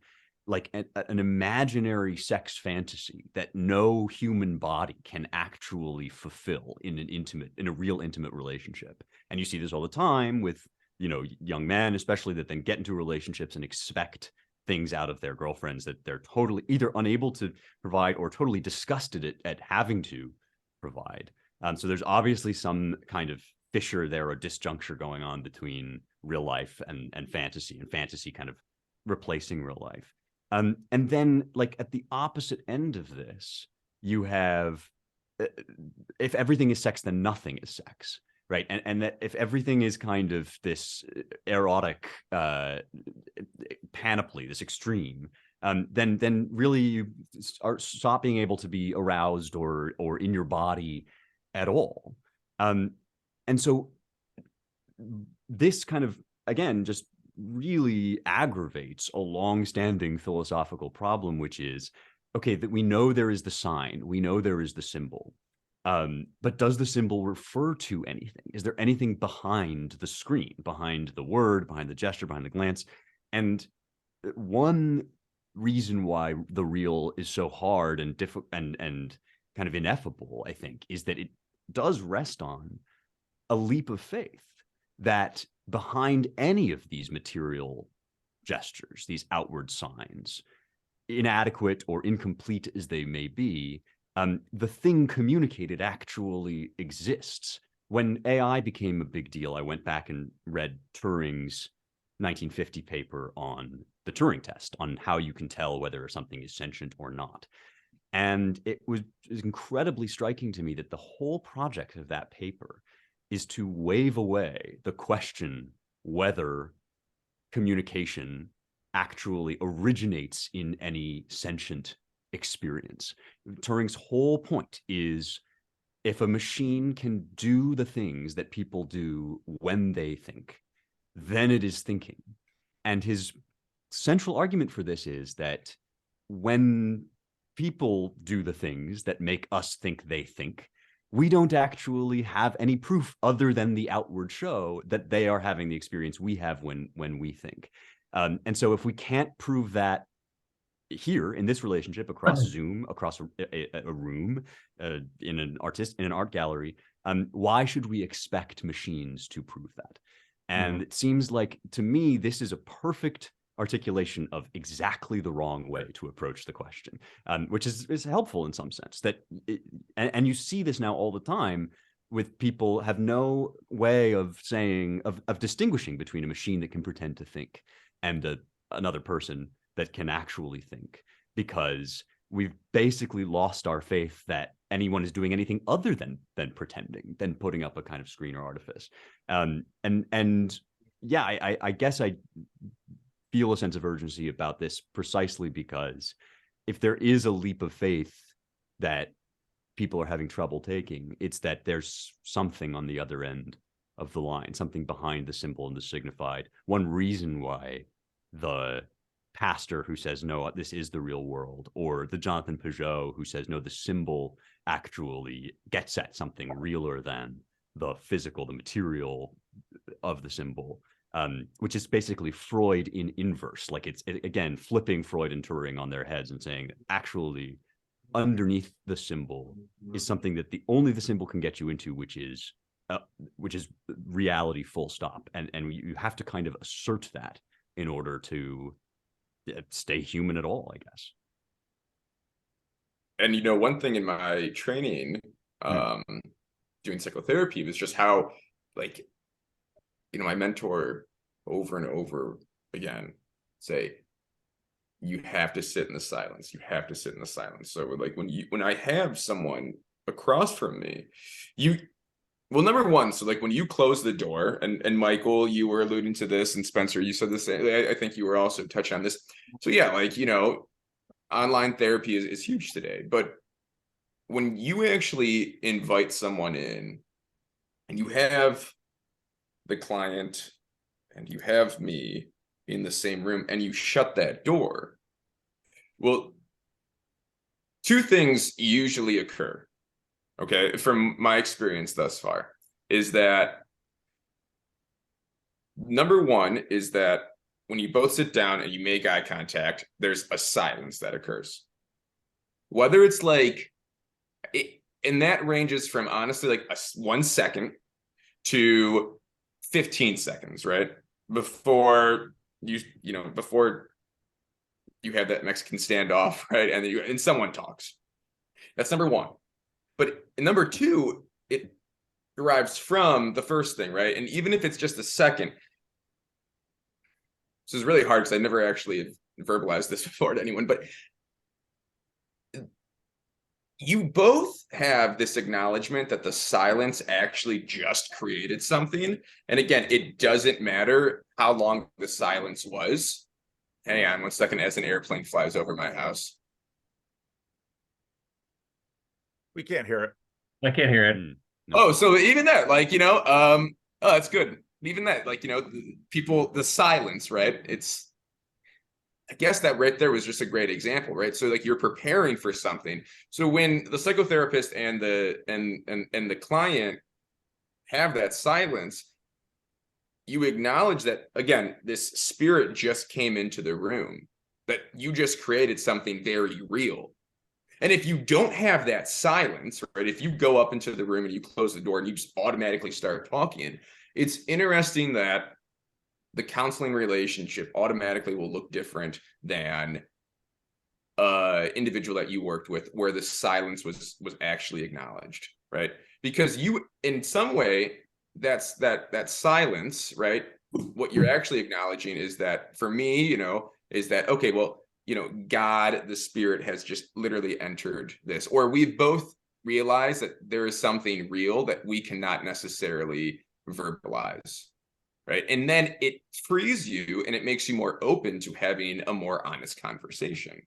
like an imaginary sex fantasy that no human body can actually fulfill in a real intimate relationship. And you see this all the time with, young men, especially, that then get into relationships and expect things out of their girlfriends that they're totally either unable to provide or totally disgusted at having to provide. So there's obviously some kind of fissure there, or disjuncture going on between real life and fantasy, and fantasy kind of replacing real life. And then, like, at the opposite end of this, you have, if everything is sex, then nothing is sex, right? And that if everything is kind of this erotic panoply, this extreme, then really you stop being able to be aroused or in your body at all. And so this kind of, again, just really aggravates a long-standing philosophical problem, which is, okay, that we know there is the sign, we know there is the symbol, but does the symbol refer to anything? Is there anything behind the screen, behind the word, behind the gesture, behind the glance? And one reason why the real is so hard and difficult and kind of ineffable, I think, is that it does rest on a leap of faith that behind any of these material gestures, these outward signs, inadequate or incomplete as they may be, the thing communicated actually exists. When AI became a big deal, I went back and read Turing's 1950 paper on the Turing test, on how you can tell whether something is sentient or not. And it was incredibly striking to me that the whole project of that paper is to wave away the question whether communication actually originates in any sentient experience. Turing's whole point is, if a machine can do the things that people do when they think, then it is thinking. And his central argument for this is that when people do the things that make us think they think, we don't actually have any proof other than the outward show that they are having the experience we have when we think. And so if we can't prove that here in this relationship, across Zoom, across a room, in an art gallery, why should we expect machines to prove that? And it seems like, to me, this is a perfect articulation of exactly the wrong way to approach the question, which is helpful in some sense. And you see this now all the time with people have no way of saying, of distinguishing between a machine that can pretend to think and another person that can actually think, because we've basically lost our faith that anyone is doing anything other than pretending, than putting up a kind of screen or artifice. And yeah, I guess I feel a sense of urgency about this precisely because if there is a leap of faith that people are having trouble taking, it's that there's something on the other end of the line, something behind the symbol and the signified. One reason why the pastor who says, no, this is the real world, or the Jonathan Peugeot who says, no, the symbol actually gets at something realer than the physical, the material of the symbol, which is basically Freud in inverse. Like again, flipping Freud and Turing on their heads and saying, actually, underneath the symbol is something that only the symbol can get you into, which is reality, full stop. And you have to kind of assert that in order to stay human at all, I guess. And one thing in my training, doing psychotherapy, was just how, like, my mentor over and over again say, you have to sit in the silence. You have to sit in the silence. So like when I have someone across from me, well, number one, so like when you close the door, and Michael, you were alluding to this, and Spencer, you said this, I think you were also touching on this. So yeah, like, online therapy is huge today, but when you actually invite someone in and you have the client and you have me in the same room and you shut that door, well, two things usually occur, okay, from my experience thus far, is that number one is that when you both sit down and you make eye contact, there's a silence that occurs. Whether it's like, and that ranges from honestly like 1 second to 15 seconds, right? Before before you have that Mexican standoff, right? And someone talks. That's number one. But number two, it derives from the first thing, right? And even if it's just a second, this is really hard because I never actually verbalized this before to anyone, but you both have this acknowledgement that the silence actually just created something. And again, it doesn't matter how long the silence was. Hang on 1 second as an airplane flies over my house. We can't hear it. I can't hear it. No. Oh, so even that, like, oh, that's good. Even that, like, the silence, right? I guess that right there was just a great example, right? So like you're preparing for something. So when the psychotherapist and the client have that silence, you acknowledge that, again, this spirit just came into the room, that you just created something very real. And if you don't have that silence, right, if you go up into the room and you close the door and you just automatically start talking, it's interesting that the counseling relationship automatically will look different than individual that you worked with where the silence was actually acknowledged, right? Because you, in some way, that's that silence, right? What you're actually acknowledging is that, for me, is that, okay, well, God, the spirit, has just literally entered this, or we've both realized that there is something real that we cannot necessarily verbalize. Right. And then it frees you and it makes you more open to having a more honest conversation.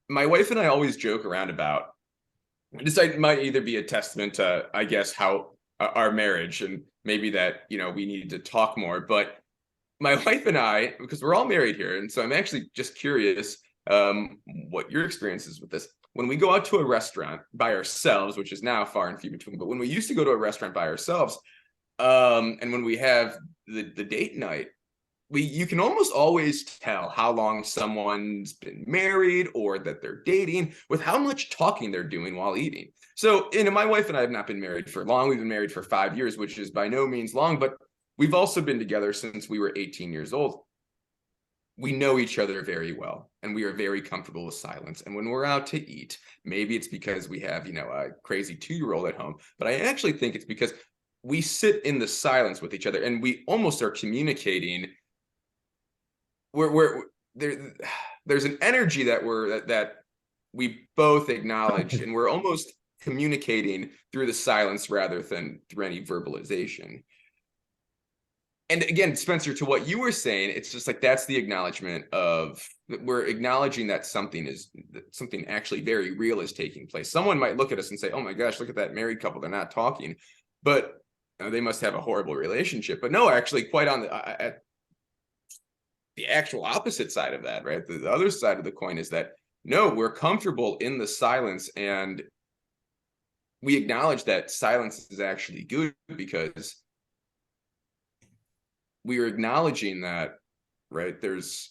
My wife and I always joke around about this. Might either be a testament to, I guess, how our marriage, and maybe that, we need to talk more. But my wife and I, because we're all married here, and so I'm actually just curious what your experience is with this. When we go out to a restaurant by ourselves, which is now far and few between, but when we used to go to a restaurant by ourselves, and when we have the date night, you can almost always tell how long someone's been married or that they're dating with how much talking they're doing while eating. So, my wife and I have not been married for long. We've been married for 5 years, which is by no means long, but we've also been together since we were 18 years old. We know each other very well, and we are very comfortable with silence. And when we're out to eat, maybe it's because we have, a crazy 2-year-old at home, but I actually think it's because we sit in the silence with each other and we almost are communicating. There's an energy that we both acknowledge, and we're almost communicating through the silence rather than through any verbalization. And again, Spencer, to what you were saying, it's just like, that's the acknowledgement of, we're acknowledging that something actually very real is taking place. Someone might look at us and say, oh my gosh, look at that married couple, they're not talking. But they must have a horrible relationship. But no, actually, quite on the actual opposite side of that, right? The other side of the coin is that, no, we're comfortable in the silence, and we acknowledge that silence is actually good, because we are acknowledging that, right? There's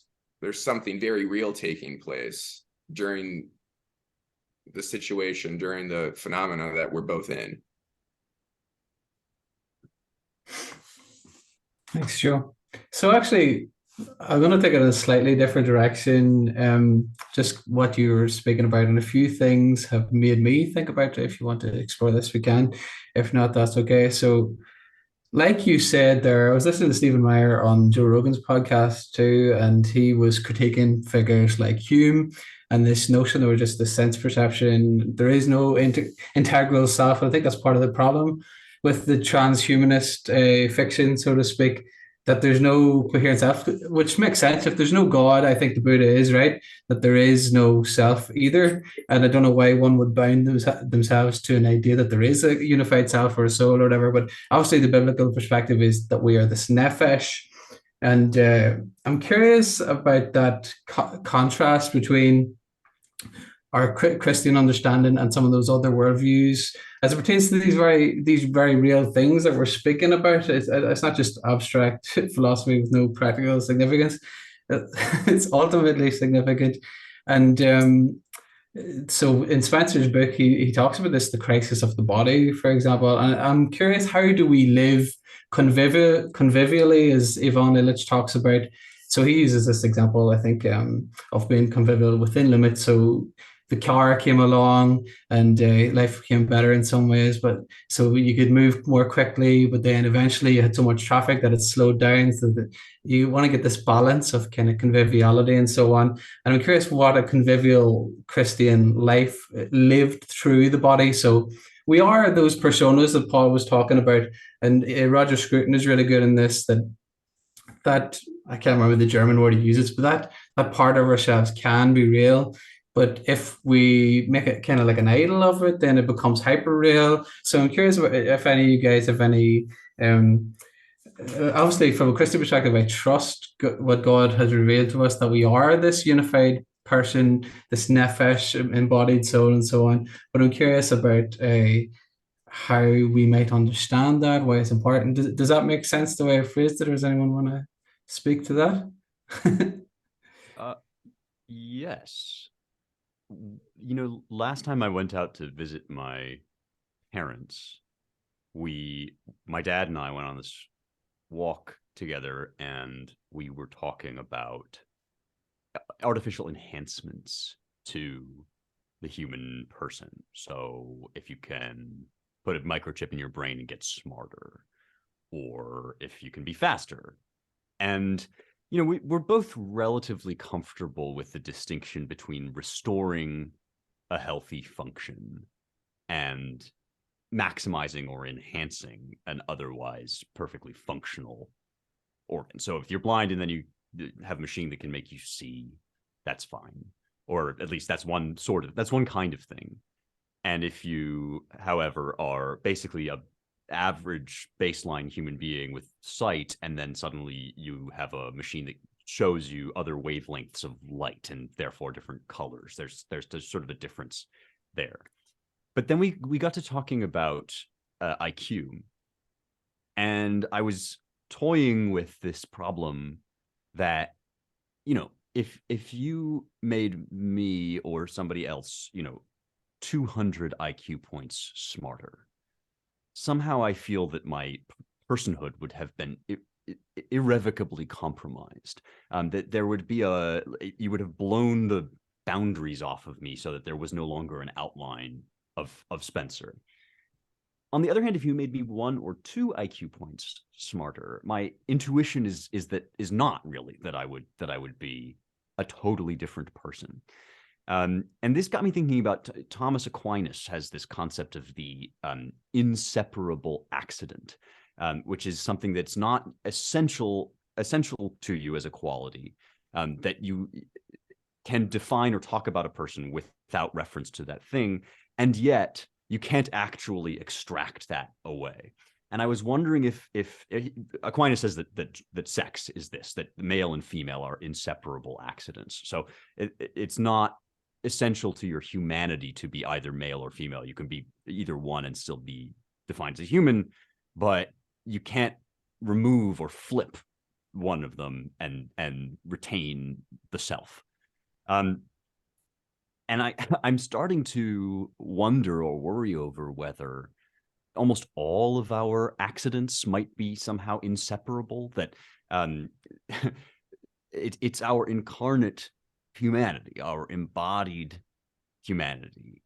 something very real taking place during the situation, during the phenomena that we're both in. Thanks, Joe. So actually, I'm going to take it in a slightly different direction. Just what you were speaking about, and a few things have made me think about it. If you want to explore this, we can. If not, that's okay. So, like you said there, I was listening to Stephen Meyer on Joe Rogan's podcast too, and he was critiquing figures like Hume and this notion that we're just the sense perception. There is no integral self. I think that's part of the problem with the transhumanist fiction, so to speak, that there's no coherent self, which makes sense. If there's no God, I think the Buddha is right, that there is no self either. And I don't know why one would bind themselves to an idea that there is a unified self or a soul or whatever. But obviously, the biblical perspective is that we are the snapesh. And I'm curious about that contrast between our Christian understanding and some of those other worldviews as it pertains to these very real things that we're speaking about. It's not just abstract philosophy with no practical significance. It's ultimately significant. And so in Spencer's book, he talks about this, the crisis of the body, for example. And I'm curious, how do we live convivially, as Ivan Illich talks about? So he uses this example, I think, of being convivial within limits. So the car came along and life became better in some ways, but so you could move more quickly, but then eventually you had so much traffic that it slowed down, so that you want to get this balance of kind of conviviality and so on. And I'm curious what a convivial Christian life lived through the body. So we are those personas that Paul was talking about, and Roger Scruton is really good in this, that I can't remember the German word he uses, but that part of ourselves can be real. But if we make it kind of like an idol of it, then it becomes hyper real. So I'm curious if any of you guys have any. Obviously, from a Christian perspective, I trust what God has revealed to us, that we are this unified person, this nephesh, embodied soul, and so on. But I'm curious about how we might understand that, why it's important. Does that make sense the way I phrased it, or does anyone want to speak to that? Yes. You know, last time I went out to visit my parents, my dad and I went on this walk together, and we were talking about artificial enhancements to the human person. So if you can put a microchip in your brain and get smarter, or if you can be faster. And you know, we're both relatively comfortable with the distinction between restoring a healthy function and maximizing or enhancing an otherwise perfectly functional organ. So if you're blind and then you have a machine that can make you see, that's fine. Or at least that's one kind of thing. And if you, however, are basically a average baseline human being with sight, and then suddenly you have a machine that shows you other wavelengths of light and therefore different colors, there's sort of a difference there. But then we got to talking about IQ, and I was toying with this problem that, you know, if you made me or somebody else, you know, 200 IQ points smarter, somehow I feel that my personhood would have been irrevocably compromised. That there would be you would have blown the boundaries off of me so that there was no longer an outline of Spencer. On the other hand, if you made me 1 or 2 IQ points smarter, my intuition is not really that I would be a totally different person. And this got me thinking about Thomas Aquinas has this concept of the inseparable accident, which is something that's not essential to you as a quality, that you can define or talk about a person without reference to that thing, and yet you can't actually extract that away. And I was wondering if Aquinas says that sex is this, that male and female are inseparable accidents. So it's not essential to your humanity to be either male or female. You can be either one and still be defined as a human, but you can't remove or flip one of them and retain the self. And I'm starting to wonder or worry over whether almost all of our accidents might be somehow inseparable, that it's our incarnate humanity, our embodied humanity,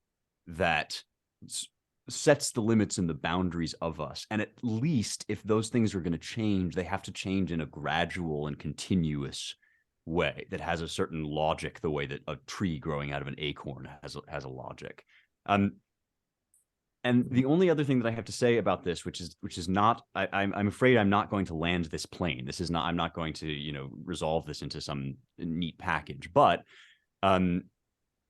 that sets the limits and the boundaries of us. And at least if those things are going to change, they have to change in a gradual and continuous way that has a certain logic, the way that a tree growing out of an acorn has a logic. And the only other thing that I have to say about this, which is not, I'm afraid I'm not going to land this plane. This is not, I'm not going to, resolve this into some neat package. But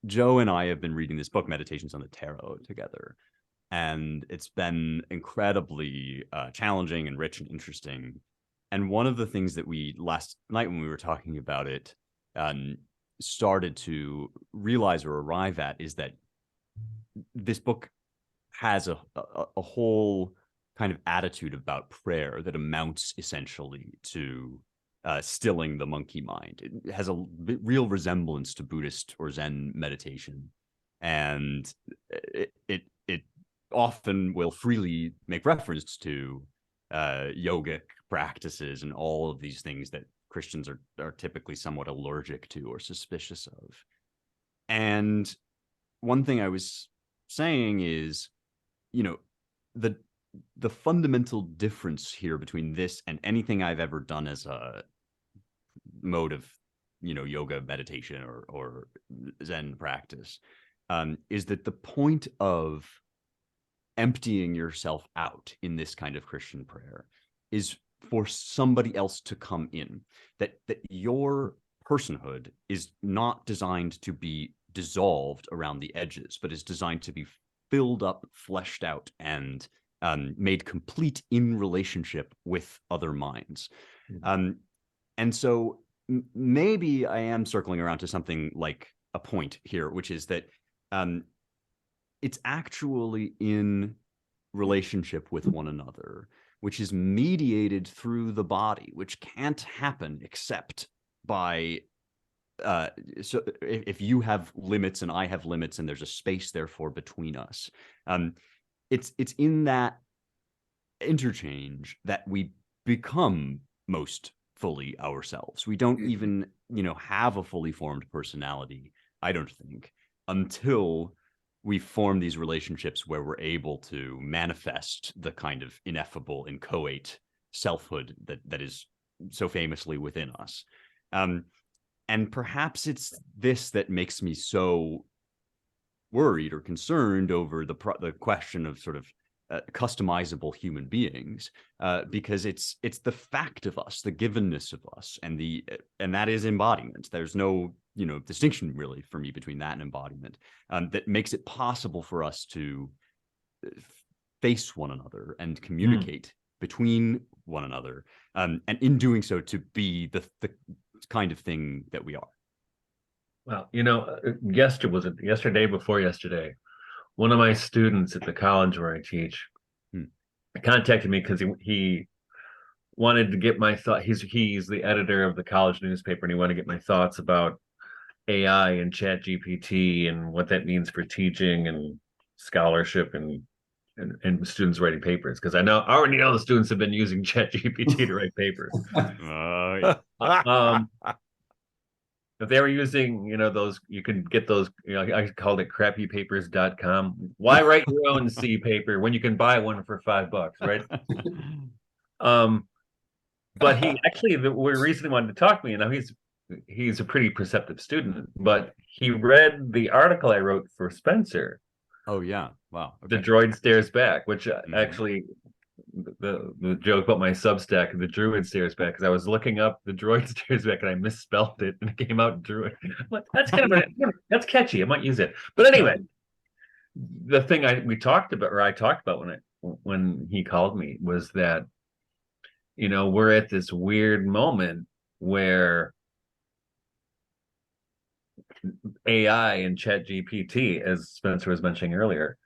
Joe and I have been reading this book, Meditations on the Tarot, together. And it's been incredibly challenging and rich and interesting. And one of the things that we, last night when we were talking about it, started to realize or arrive at is that this book has a whole kind of attitude about prayer that amounts essentially to stilling the monkey mind. It has a real resemblance to Buddhist or Zen meditation, and it often will freely make reference to yogic practices and all of these things that Christians are typically somewhat allergic to or suspicious of. And one thing I was saying is, the fundamental difference here between this and anything I've ever done as a mode of, yoga, meditation, or Zen practice, is that the point of emptying yourself out in this kind of Christian prayer is for somebody else to come in, that your personhood is not designed to be dissolved around the edges, but is designed to be filled up, fleshed out, and made complete in relationship with other minds. And so maybe I am circling around to something like a point here, which is that it's actually in relationship with one another, which is mediated through the body, which can't happen except by so if you have limits and I have limits and there's a space therefore between us, it's in that interchange that we become most fully ourselves. We don't even have a fully formed personality, I don't think, until we form these relationships where we're able to manifest the kind of ineffable, inchoate selfhood that is so famously within us. And perhaps it's this that makes me so worried or concerned over the question of sort of customizable human beings, because it's the fact of us, the givenness of us, and that is embodiment. There's no distinction really for me between that and embodiment, that makes it possible for us to face one another and communicate between one another, and in doing so to be the kind of thing that we are. Well, yesterday before yesterday, one of my students at the college where I teach contacted me because he wanted to get my thought. He's the editor of the college newspaper, and he wanted to get my thoughts about AI and Chat GPT and what that means for teaching and scholarship and students writing papers. Because I already know the students have been using Chat GPT to write papers. If they were using, those, you can get those, I called it crappypapers.com. Why write your own C paper when you can buy one for $5, right? But he actually, the reason he wanted to talk to me, he's a pretty perceptive student, but he read the article I wrote for Spencer. Oh yeah, wow. Okay. The Droid Stares Back, which actually, the joke about my Substack, the Druid Stares Back, because I was looking up the Droid Stares Back and I misspelled it and it came out Druid. That's kind of that's catchy. I might use it. But anyway, the thing I talked about when he called me was that we're at this weird moment where AI and Chat GPT, as Spencer was mentioning earlier,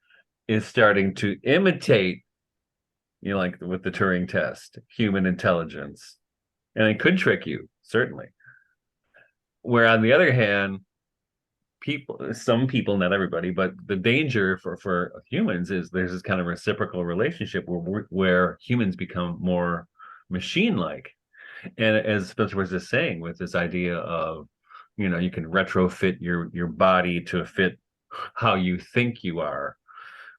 is starting to imitate, like with the Turing test, human intelligence and it could trick you, certainly. Where on the other hand, some people, not everybody, but the danger for humans is there's this kind of reciprocal relationship where humans become more machine-like. And as Spencer was just saying, with this idea of, you can retrofit your body to fit how you think you are,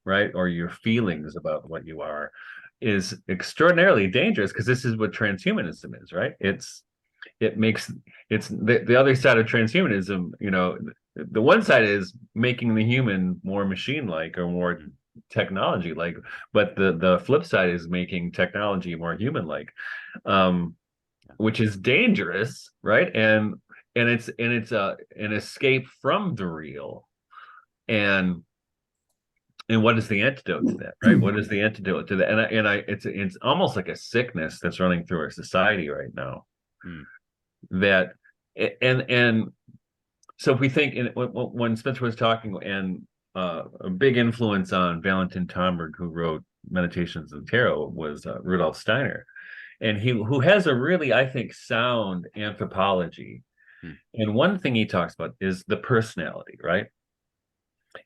right? Or your feelings about what you are, is extraordinarily dangerous, because this is what transhumanism is, right? It's the other side of transhumanism. The one side is making the human more machine-like or more technology-like, but the flip side is making technology more human-like, which is dangerous, right? And it's an escape from the real. And what is the antidote to that, right? What is the antidote to that? And it's almost like a sickness that's running through our society right now. That and so if we think when Spencer was talking, and a big influence on Valentin Tomberg, who wrote Meditations of the Tarot, was Rudolf Steiner, and who has a really, I think, sound anthropology. And one thing he talks about is the personality, right?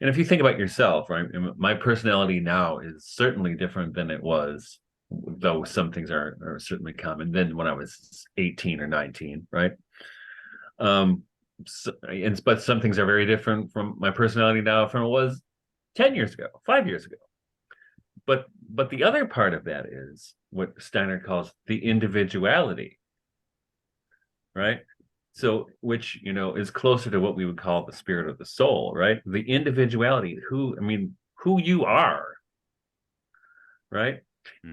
And if you think about yourself, right, my personality now is certainly different than it was, though some things are certainly common, than when I was 18 or 19, right? But some things are very different from my personality now from it was 10 years ago, 5 years ago. But the other part of that is what Steiner calls the individuality, right? So, which, is closer to what we would call the spirit of the soul, right? The individuality, who you are, right?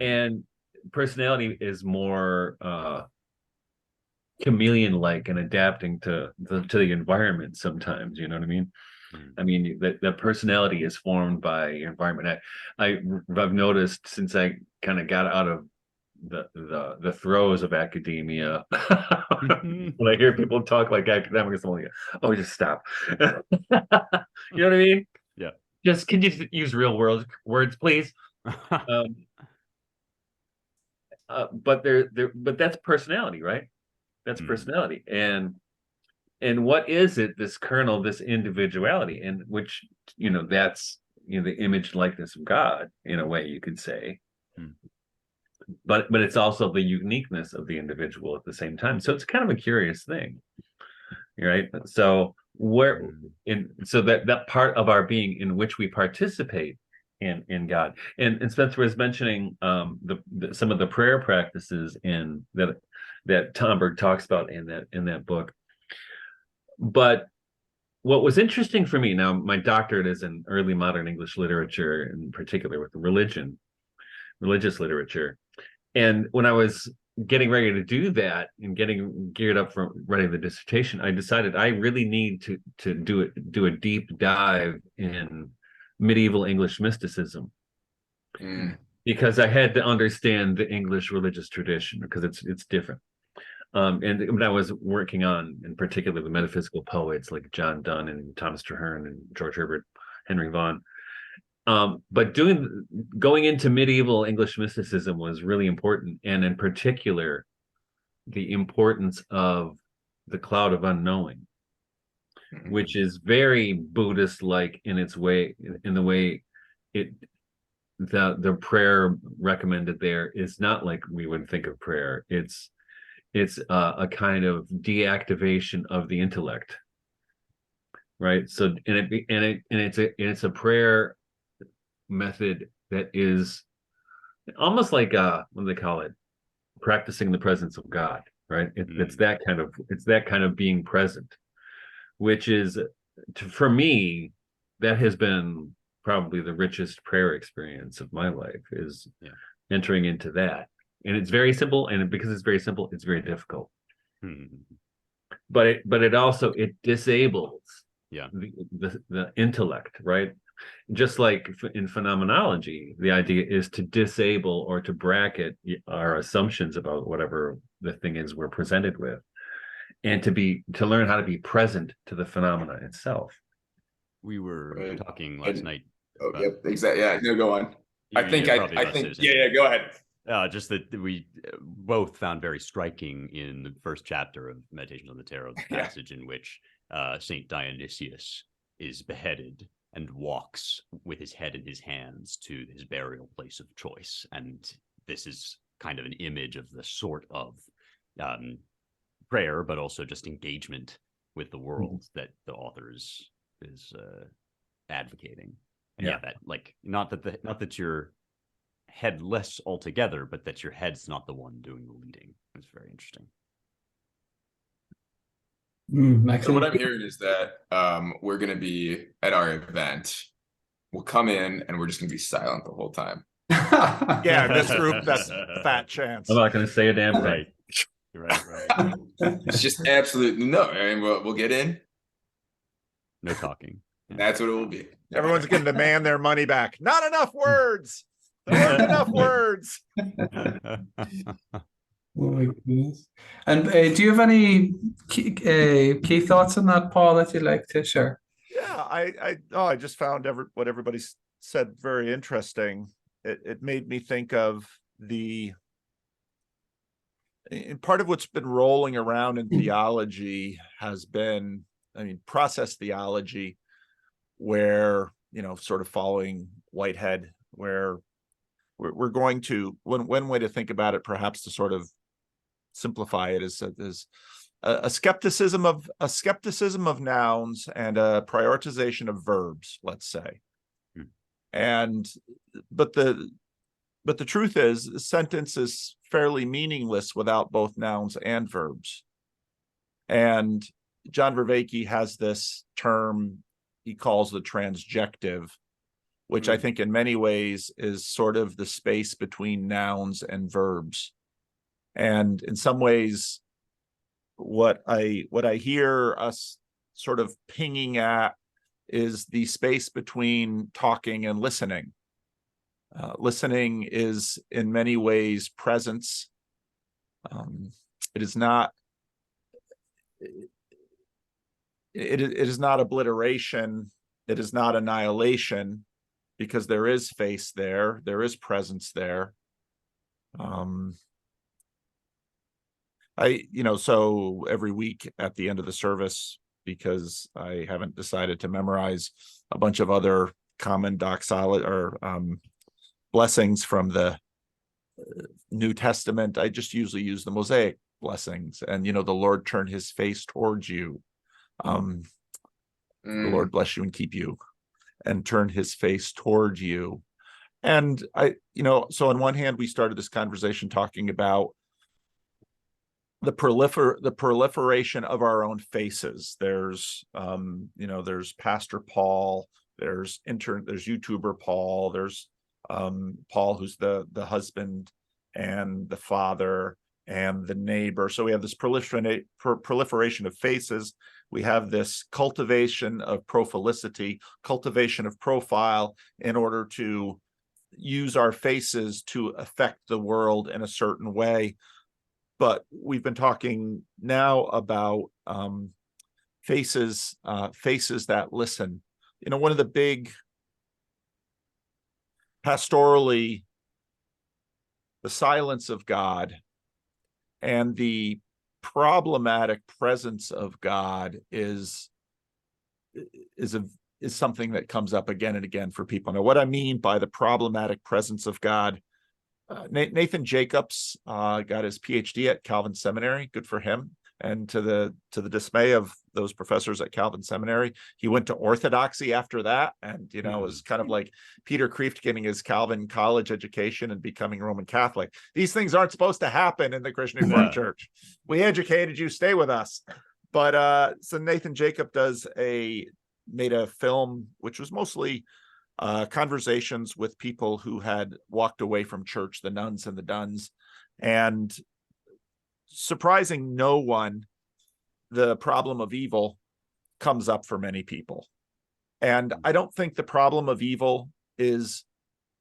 And personality is more chameleon-like and adapting to the environment sometimes, you know what I mean? I mean, the personality is formed by environment. I've noticed, since I kind of got out of the throes of academia, when I hear people talk like academics, I'm like, oh, just stop. You know what I mean? Yeah. Just, can you use real words, please? But that's personality, right? That's personality. And what is it, this kernel, this individuality, and which, that's, the image likeness of God, in a way, you could say. But it's also the uniqueness of the individual at the same time. So it's kind of a curious thing, right? So so that part of our being in which we participate in God. And Spencer was mentioning some of the prayer practices that Tomberg talks about in that book. But what was interesting for me, now my doctorate is in early modern English literature, in particular with religious literature. And when I was getting ready to do that and getting geared up for writing the dissertation, I decided I really need to do a deep dive in medieval English mysticism, because I had to understand the English religious tradition, because it's different. And when I was working on, in particular, the metaphysical poets like John Donne and Thomas Traherne and George Herbert, Henry Vaughan. But going into medieval English mysticism was really important, and in particular, the importance of the cloud of unknowing, which is very Buddhist-like in its way, in the way the prayer recommended there is not like we would think of prayer. It's a kind of deactivation of the intellect, right? So it's a prayer method that is almost like what do they call it, practicing the presence of God, right? It's that kind of being present, which is, for me, that has been probably the richest prayer experience of my life, is entering into that. And it's very simple, and because it's very simple, it's very difficult. But it also disables the intellect, right? Just like in phenomenology, the idea is to disable or to bracket our assumptions about whatever the thing is we're presented with, and to learn how to be present to the phenomena itself. We were talking last night. Yep, exactly. Yeah, no, go on. I think, go ahead. Just that we both found very striking in the first chapter of Meditations on the Tarot, the Yeah. passage in which Saint Dionysius is beheaded and walks with his head in his hands to his burial place of choice. And this is kind of an image of the sort of prayer, but also just engagement with the world that the author is advocating. And yeah, that like not that you're headless altogether, but that your head's not the one doing the leading. It's very interesting. So what I'm hearing is that we're going to be at our event. We'll come in and we're just going to be silent the whole time. Yeah, in this group, that's a fat chance. I'm not going to say a damn thing. Right. It's just absolutely no. I mean, we'll get in. No talking. Yeah. That's what it will be. Everyone's going to demand their money back. Not enough words. There weren't enough words. Oh my goodness. And do you have any key thoughts on that, Paul, that you'd like to share? Yeah, I just found what everybody said very interesting. It made me think of and part of what's been rolling around in theology has been, process theology, where, sort of following Whitehead, where we're going to, one way to think about it, perhaps to sort of simplify it, is a skepticism of nouns and a prioritization of verbs, let's say. And but the truth is, the sentence is fairly meaningless without both nouns and verbs. And John Vervaeke has this term he calls the transjective, which I think in many ways is sort of the space between nouns and verbs. And in some ways, what I hear us sort of pinging at is the space between talking and listening. Listening is in many ways presence. It is not obliteration. It is not annihilation, because there is face there. There is presence there. So every week at the end of the service, because I haven't decided to memorize a bunch of other common doxology or blessings from the New Testament, I just usually use the Mosaic blessings. And, the Lord turn his face towards you. The Lord bless you and keep you, and turn his face towards you. And so on one hand, we started this conversation talking about the proliferation of our own faces. There's there's Pastor Paul, there's YouTuber Paul, there's Paul, who's the husband and the father and the neighbor. So we have this proliferation of faces. We have this cultivation of prophilicity, cultivation of profile, in order to use our faces to affect the world in a certain way. But we've been talking now about faces that listen. One of the big pastorally, the silence of God and the problematic presence of God is something that comes up again and again for people. Now, what I mean by the problematic presence of God, Nathan Jacobs got his PhD at Calvin Seminary. Good for him. And to the dismay of those professors at Calvin Seminary, he went to Orthodoxy after that, and it was kind of like Peter Kreeft getting his Calvin college education and becoming Roman Catholic. These things aren't supposed to happen in the Christian Reformed Church. We educated you, stay with us. But so Nathan Jacob made a film which was mostly conversations with people who had walked away from church, the nuns and the duns, and surprising no one, the problem of evil comes up for many people. And I don't think the problem of evil is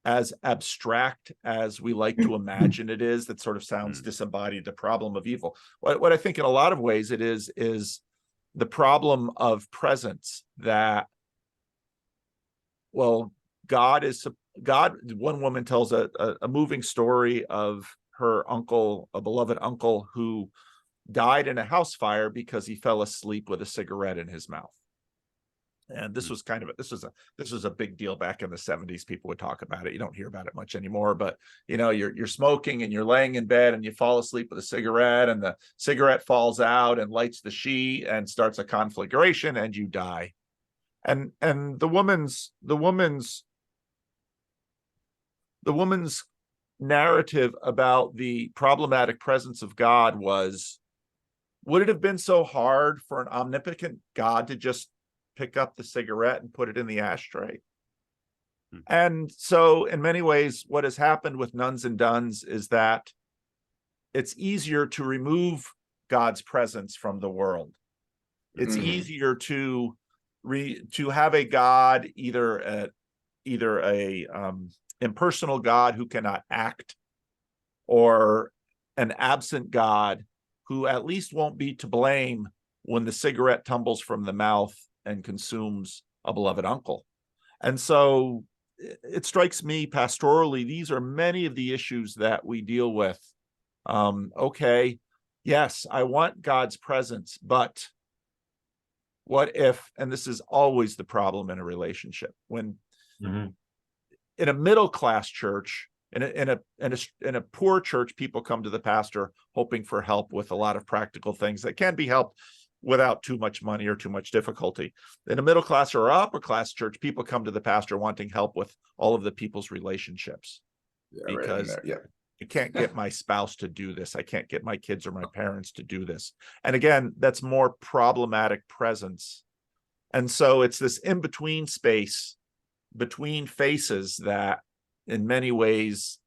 as abstract as we like to imagine it is. That sort of sounds disembodied, the problem of evil. What I think in a lot of ways it is the problem of presence, that, well, God is one woman tells a moving story of her uncle, a beloved uncle, who died in a house fire because he fell asleep with a cigarette in his mouth. And this was this was a big deal back in the 70s. People would talk about it. You don't hear about it much anymore, but you're smoking and you're laying in bed and you fall asleep with a cigarette, and the cigarette falls out and lights the sheet and starts a conflagration and you die. And the woman's narrative about the problematic presence of God was, would it have been so hard for an omnipotent God to just pick up the cigarette and put it in the ashtray? And so in many ways, what has happened with nuns and duns is that it's easier to remove God's presence from the world. It's easier to have a God, either a impersonal God who cannot act, or an absent God who at least won't be to blame when the cigarette tumbles from the mouth and consumes a beloved uncle. And so it strikes me pastorally, these are many of the issues that we deal with. Okay, yes, I want God's presence, but what if, and this is always the problem in a relationship, when in a middle-class church, in a poor church, people come to the pastor hoping for help with a lot of practical things that can be helped without too much money or too much difficulty. In a middle class or upper class church, people come to the pastor wanting help with all of the people's relationships. Because I can't get my spouse to do this. I can't get my kids or my parents to do this. And again, that's more problematic presence. And so it's this in-between space between faces that in many ways,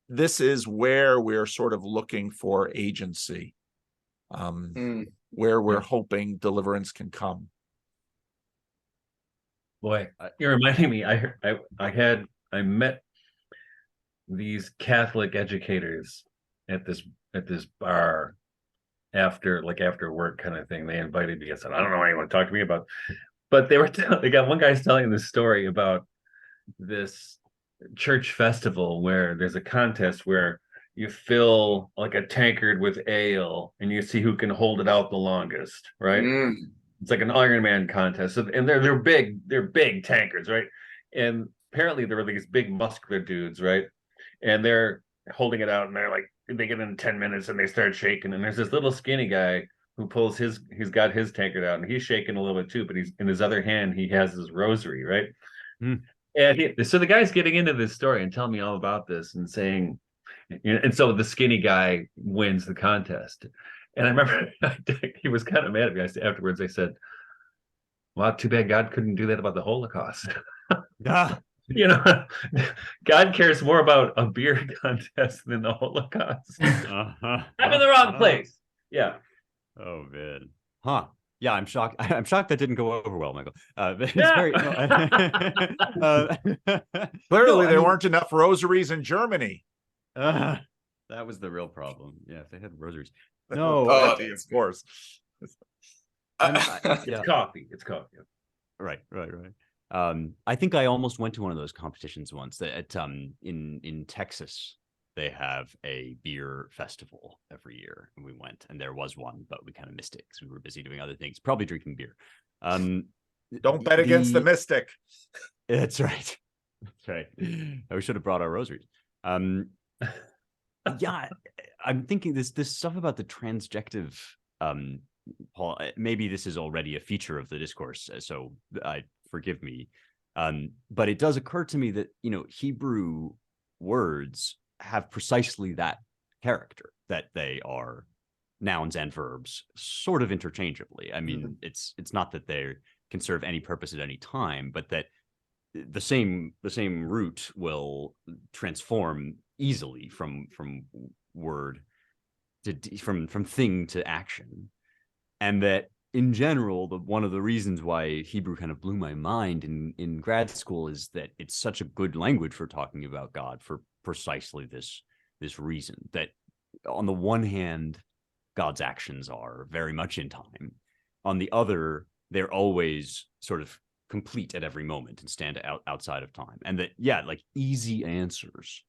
this is where we're sort of looking for agency, where we're hoping deliverance can come. Boy, you're reminding me. I met these Catholic educators at this bar after work kind of thing. They invited me. I said, I don't know what you want to talk to me about, but they got one guy's telling this story about this church festival where there's a contest where you fill like a tankard with ale and you see who can hold it out the longest, right? It's like an Ironman contest. And they're big tankards, right? And apparently there were these big muscular dudes, right? And they're holding it out and they get in 10 minutes and they start shaking. And there's this little skinny guy who pulls he's got his tankard out and he's shaking a little bit too, but he's in his other hand, he has his rosary, right? And so the guy's getting into this story and telling me all about this and saying, and so the skinny guy wins the contest. And I remember he was kind of mad at me. Afterwards, I said, well, too bad God couldn't do that about the Holocaust. God cares more about a beer contest than the Holocaust. I'm in the wrong place. Yeah. Oh, man. Huh. Yeah, I'm shocked. I'm shocked that didn't go over well, Michael. Clearly, there weren't enough rosaries in Germany. That was the real problem. Yeah, if they had rosaries. No, of course. It's coffee. It's coffee. Right. I think I almost went to one of those competitions once. In Texas, they have a beer festival every year, and we went, and there was one, but we kind of missed it because we were busy doing other things, probably drinking beer. Don't bet against the mystic. That's right. That's right. We should have brought our rosaries. Yeah, I'm thinking this stuff about the transjective. Paul, maybe this is already a feature of the discourse, so forgive me. But it does occur to me that Hebrew words have precisely that character, that they are nouns and verbs sort of interchangeably. I mean, it's not that they can serve any purpose at any time, but that the same root will transform easily from word to from thing to action. And that in general, one of the reasons why Hebrew kind of blew my mind in grad school is that it's such a good language for talking about God for precisely this reason, that on the one hand, God's actions are very much in time. On the other, they're always sort of complete at every moment and stand outside of time. And that, yeah, like easy answers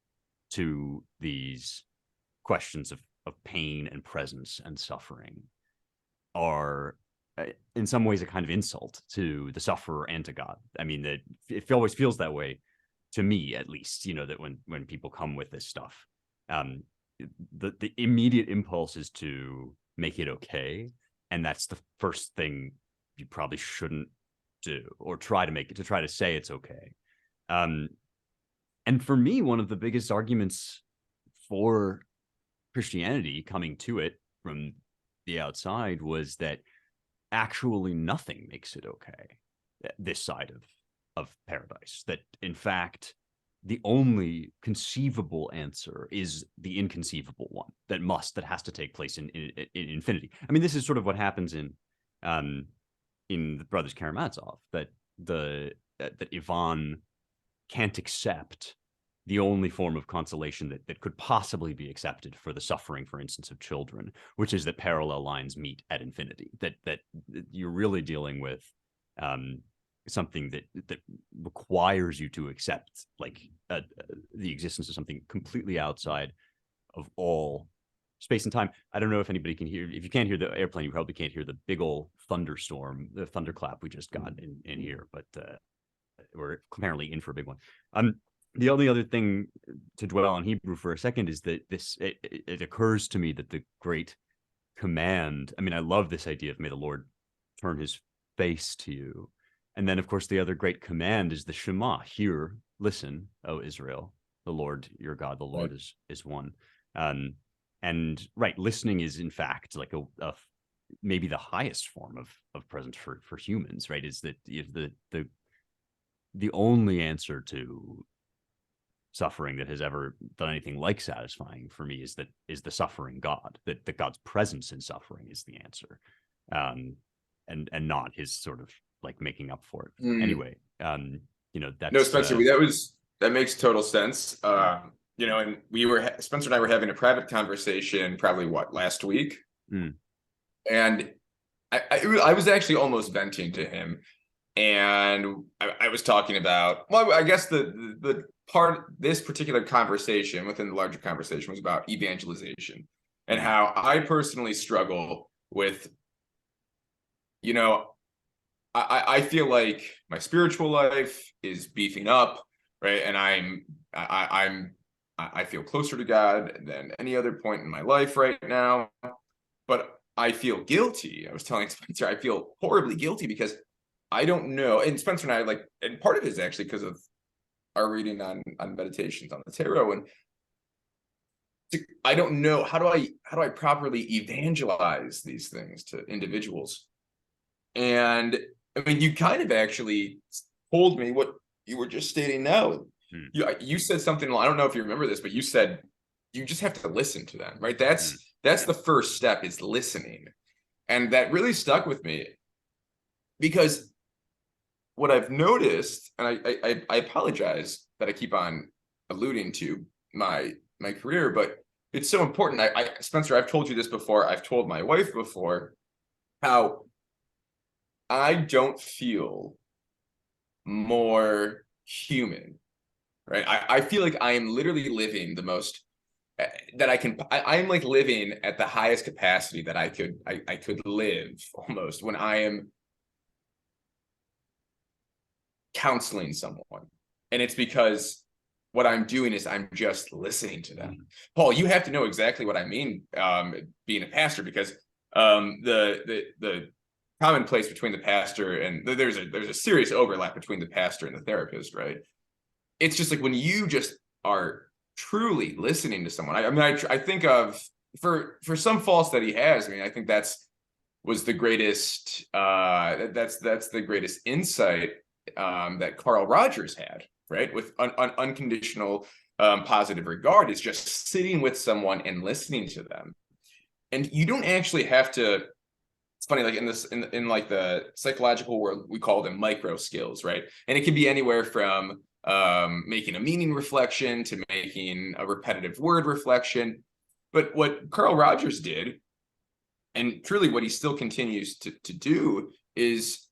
to these questions of pain and presence and suffering are in some ways a kind of insult to the sufferer and to God. I mean, that it always feels that way to me, at least, you know, that when people come with this stuff, the immediate impulse is to make it okay. And that's the first thing you probably shouldn't do, or try to say it's okay. And for me, one of the biggest arguments for Christianity coming to it from the outside was that actually nothing makes it okay this side of paradise. That in fact, the only conceivable answer is the inconceivable one that has to take place in infinity. I mean, this is sort of what happens in the Brothers Karamazov, that Ivan can't accept the only form of consolation that could possibly be accepted for the suffering, for instance, of children, which is that parallel lines meet at infinity. That you're really dealing with something that requires you to accept like the existence of something completely outside of all space and time. I don't know if anybody can hear. If you can't hear the airplane, you probably can't hear the big old thunderstorm, the thunderclap we just got in here. But we're apparently in for a big one. The only other thing to dwell on Hebrew for a second is that it occurs to me that the great command, I mean, I love this idea of may the Lord turn his face to you. And then, of course, the other great command is the Shema. Hear, listen, O Israel, the Lord your God, the Lord is one. And right, listening is in fact like a maybe the highest form of presence for humans, right? Is that the only answer to suffering that has ever done anything like satisfying for me is the suffering God, that God's presence in suffering is the answer, and not his sort of like making up for it. Anyway, you know, that's no, Spencer, that makes total sense. You know, and Spencer and I were having a private conversation probably last week, and I was actually almost venting to him, and I was talking about, well, I guess the part, this particular conversation within the larger conversation was about evangelization and how I personally struggle with, you know, I feel like my spiritual life is beefing up, right? And I feel closer to God than any other point in my life right now, but I feel guilty. I was telling Spencer, I feel horribly guilty because I don't know. And Spencer and I and part of it is actually because of our reading on meditations on the tarot. And I don't know, how do I properly evangelize these things to individuals? And I mean, you kind of actually told me what you were just stating now. You said something, I don't know if you remember this, but you said you just have to listen to them, right? That's the first step, is listening. And that really stuck with me, because what I've noticed, and I apologize that I keep on alluding to my career, but it's so important. Spencer, I've told you this before. I've told my wife before how I don't feel more human, right? I feel like I am literally living the most that I can. I'm like living at the highest capacity that I could live, almost, when I am counseling someone. And it's because what I'm doing is I'm just listening to them. Paul, you have to know exactly what I mean, being a pastor, because the commonplace between the pastor and there's a serious overlap between the pastor and the therapist, right? It's just like when you just are truly listening to someone. I mean, I think of, for some faults that he has, I mean, I think was the greatest that's the greatest insight that Carl Rogers had, right? With unconditional positive regard, is just sitting with someone and listening to them. And you don't actually have to, it's funny, like in like the psychological world, we call them micro skills, right? And it can be anywhere from making a meaning reflection to making a repetitive word reflection. But what Carl Rogers did, and truly what he still continues to do, is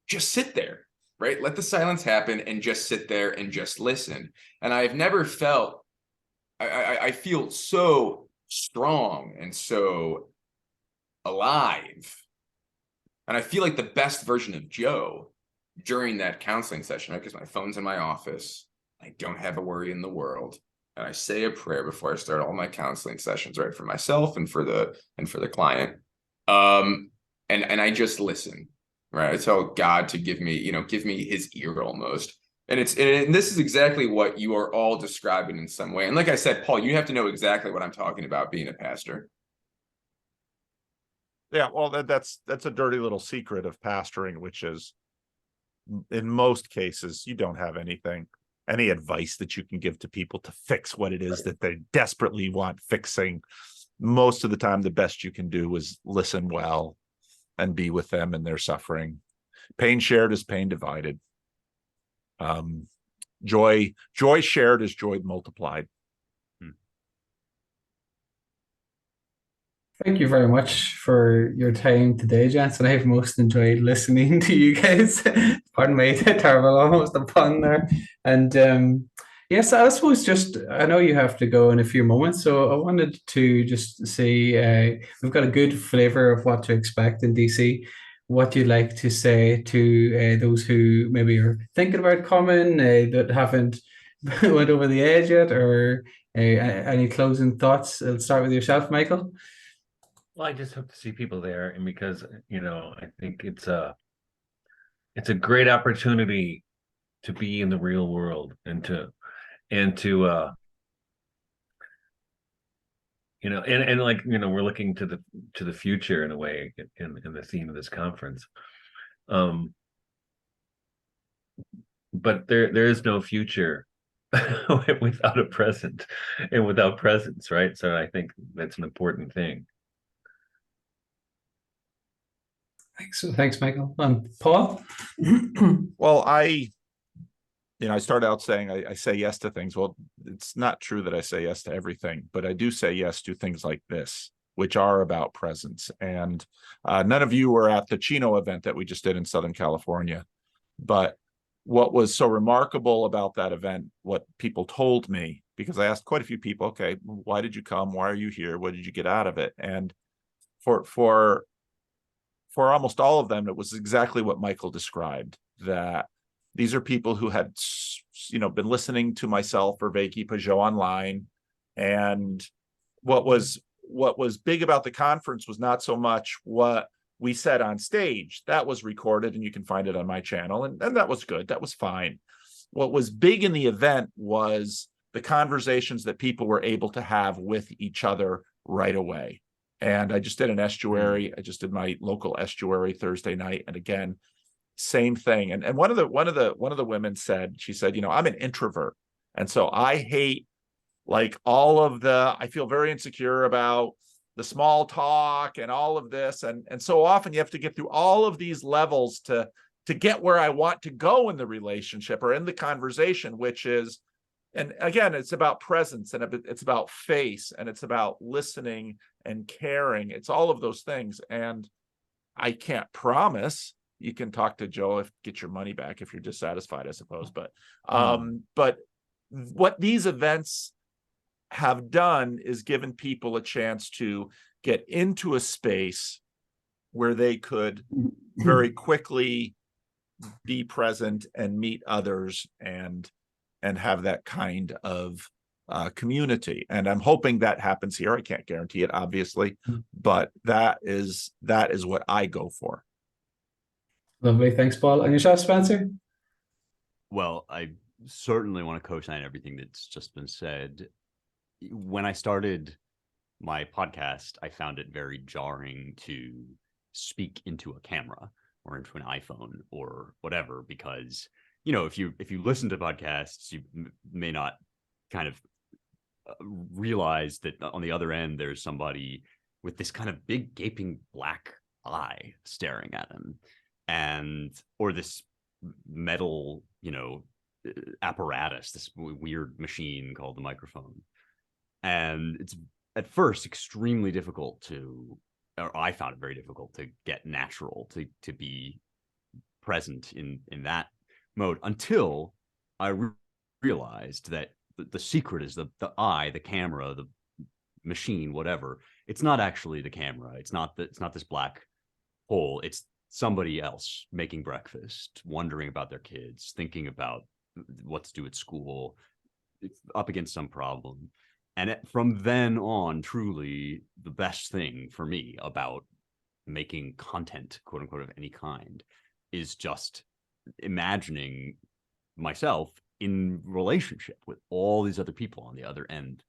just sit there right? Let the silence happen and just sit there and just listen. And I've never felt, I feel so strong and so alive. And I feel like the best version of Joe during that counseling session, right? Because my phone's in my office. I don't have a worry in the world. And I say a prayer before I start all my counseling sessions, right? For myself and for the client. And I just listen, right? I tell God to give me his ear almost. And this is exactly what you are all describing in some way. And like I said, Paul, you have to know exactly what I'm talking about being a pastor. Yeah, well, that's a dirty little secret of pastoring, which is in most cases, you don't have any advice that you can give to people to fix what it is that they desperately want fixing. Most of the time, the best you can do is listen well and be with them in their suffering. Pain shared is pain divided. Joy shared is joy multiplied. Thank you very much for your time today, Jensen. I've most enjoyed listening to you guys. Pardon me, terrible, almost a pun there. And yes, I suppose I know you have to go in a few moments, so I wanted to just see, we've got a good flavor of what to expect in DC. What you'd like to say to those who maybe are thinking about coming, that haven't went over the edge yet, or any closing thoughts? I'll start with yourself, Michael. Well, I just hope to see people there, and because I think it's a great opportunity to be in the real world and to we're looking to the future in a way in the theme of this conference. But there is no future without a present and without presence, right? So I think that's an important thing. Thanks, Michael. Paul? Well, I started out saying I say yes to things. Well, it's not true that I say yes to everything, but I do say yes to things like this, which are about presence. And none of you were at the Chino event that we just did in Southern California. But what was so remarkable about that event, what people told me, because I asked quite a few people, okay, why did you come? Why are you here? What did you get out of it? And for almost all of them, it was exactly what Michael described, that these are people who had, been listening to myself or Vicky Pajot online. And what was big about the conference was not so much what we said on stage. That was recorded and you can find it on my channel. And that was good. That was fine. What was big in the event was the conversations that people were able to have with each other right away. And I just did an estuary. I just did my local estuary Thursday night. And again, same thing. And one of the women said, she said, I'm an introvert. And so I hate I feel very insecure about the small talk and all of this. And so often you have to get through all of these levels to get where I want to go in the relationship or in the conversation, which is, and again, it's about presence and it's about face and it's about listening and caring. It's all of those things. And I can't promise. You can talk to Joe get your money back if you're dissatisfied, I suppose. But what these events have done is given people a chance to get into a space where they could very quickly be present and meet others and have that kind of community. And I'm hoping that happens here. I can't guarantee it, obviously, but that is what I go for. Lovely. Thanks, Paul. And yourself, Spencer? Well, I certainly want to co-sign everything that's just been said. When I started my podcast, I found it very jarring to speak into a camera or into an iPhone or whatever, because, if you listen to podcasts, you may not kind of realize that on the other end, there's somebody with this kind of big gaping black eye staring at him. Or this metal, apparatus, this weird machine called the microphone. And it's at first extremely difficult or I found it very difficult to get natural, to be present in that mode until I realized that the secret is the eye, the camera, the machine, whatever. It's not actually the camera. It's not this black hole. It's somebody else making breakfast, wondering about their kids, thinking about what to do at school, up against some problem. And from then on, truly the best thing for me about making content, quote unquote, of any kind is just imagining myself in relationship with all these other people on the other end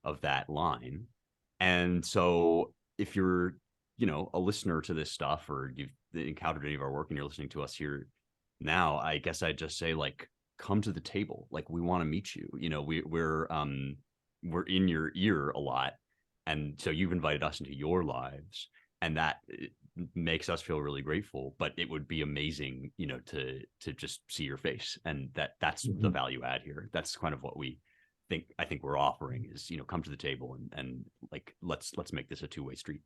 of that line. And so if you're, a listener to this stuff, or you've encountered any of our work and you're listening to us here now, I guess I'd just say, like, come to the table. Like, we want to meet you. We're in your ear a lot. And so you've invited us into your lives, and that makes us feel really grateful. But it would be amazing, to just see your face. And that's the value add here. That's kind of what I think we're offering is, come to the table and like, let's make this a two-way street.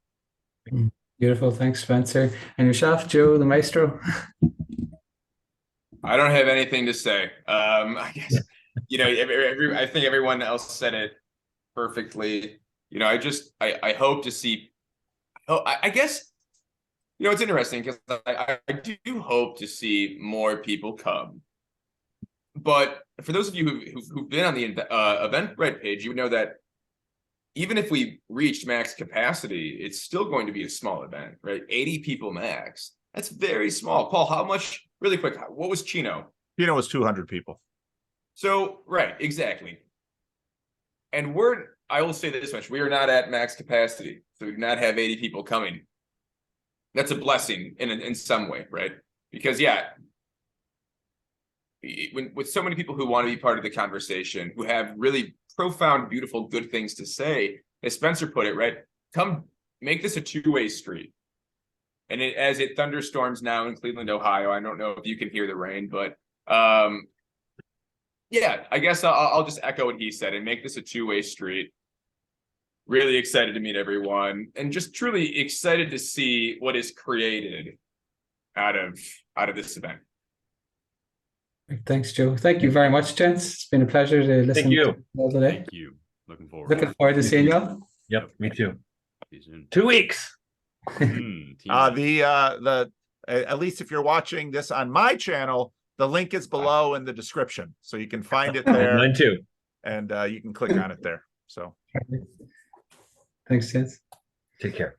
Beautiful. Thanks, Spencer. And yourself, Joe, the maestro? I don't have anything to say. I guess, I think everyone else said it perfectly. I hope to see, I guess, it's interesting because I do hope to see more people come. But for those of you who've been on the Eventbrite page, you would know that even if we reached max capacity, it's still going to be a small event, right? 80 people max. That's very small. Paul, how much, really quick, what was Chino? Chino was 200 people. So, right, exactly. And I will say this much, we are not at max capacity. So we do not have 80 people coming. That's a blessing in some way, right? Because with so many people who want to be part of the conversation, who have really profound, beautiful, good things to say, as Spencer put it, right? Come make this a two-way street. And as it thunderstorms now in Cleveland, Ohio, I don't know if you can hear the rain, but I guess I'll just echo what he said and make this a two-way street. Really excited to meet everyone, and just truly excited to see what is created out of this event. Thanks, Joe. Thank you very much, gents. It's been a pleasure to listen. Thank you. To all today. Thank you. Looking Looking forward to seeing y'all. Yep, me too. See you soon. 2 weeks. At least if you're watching this on my channel, the link is below in the description, so you can find it there. Mine too. And you can click on it there. So Thanks, gents. Take care.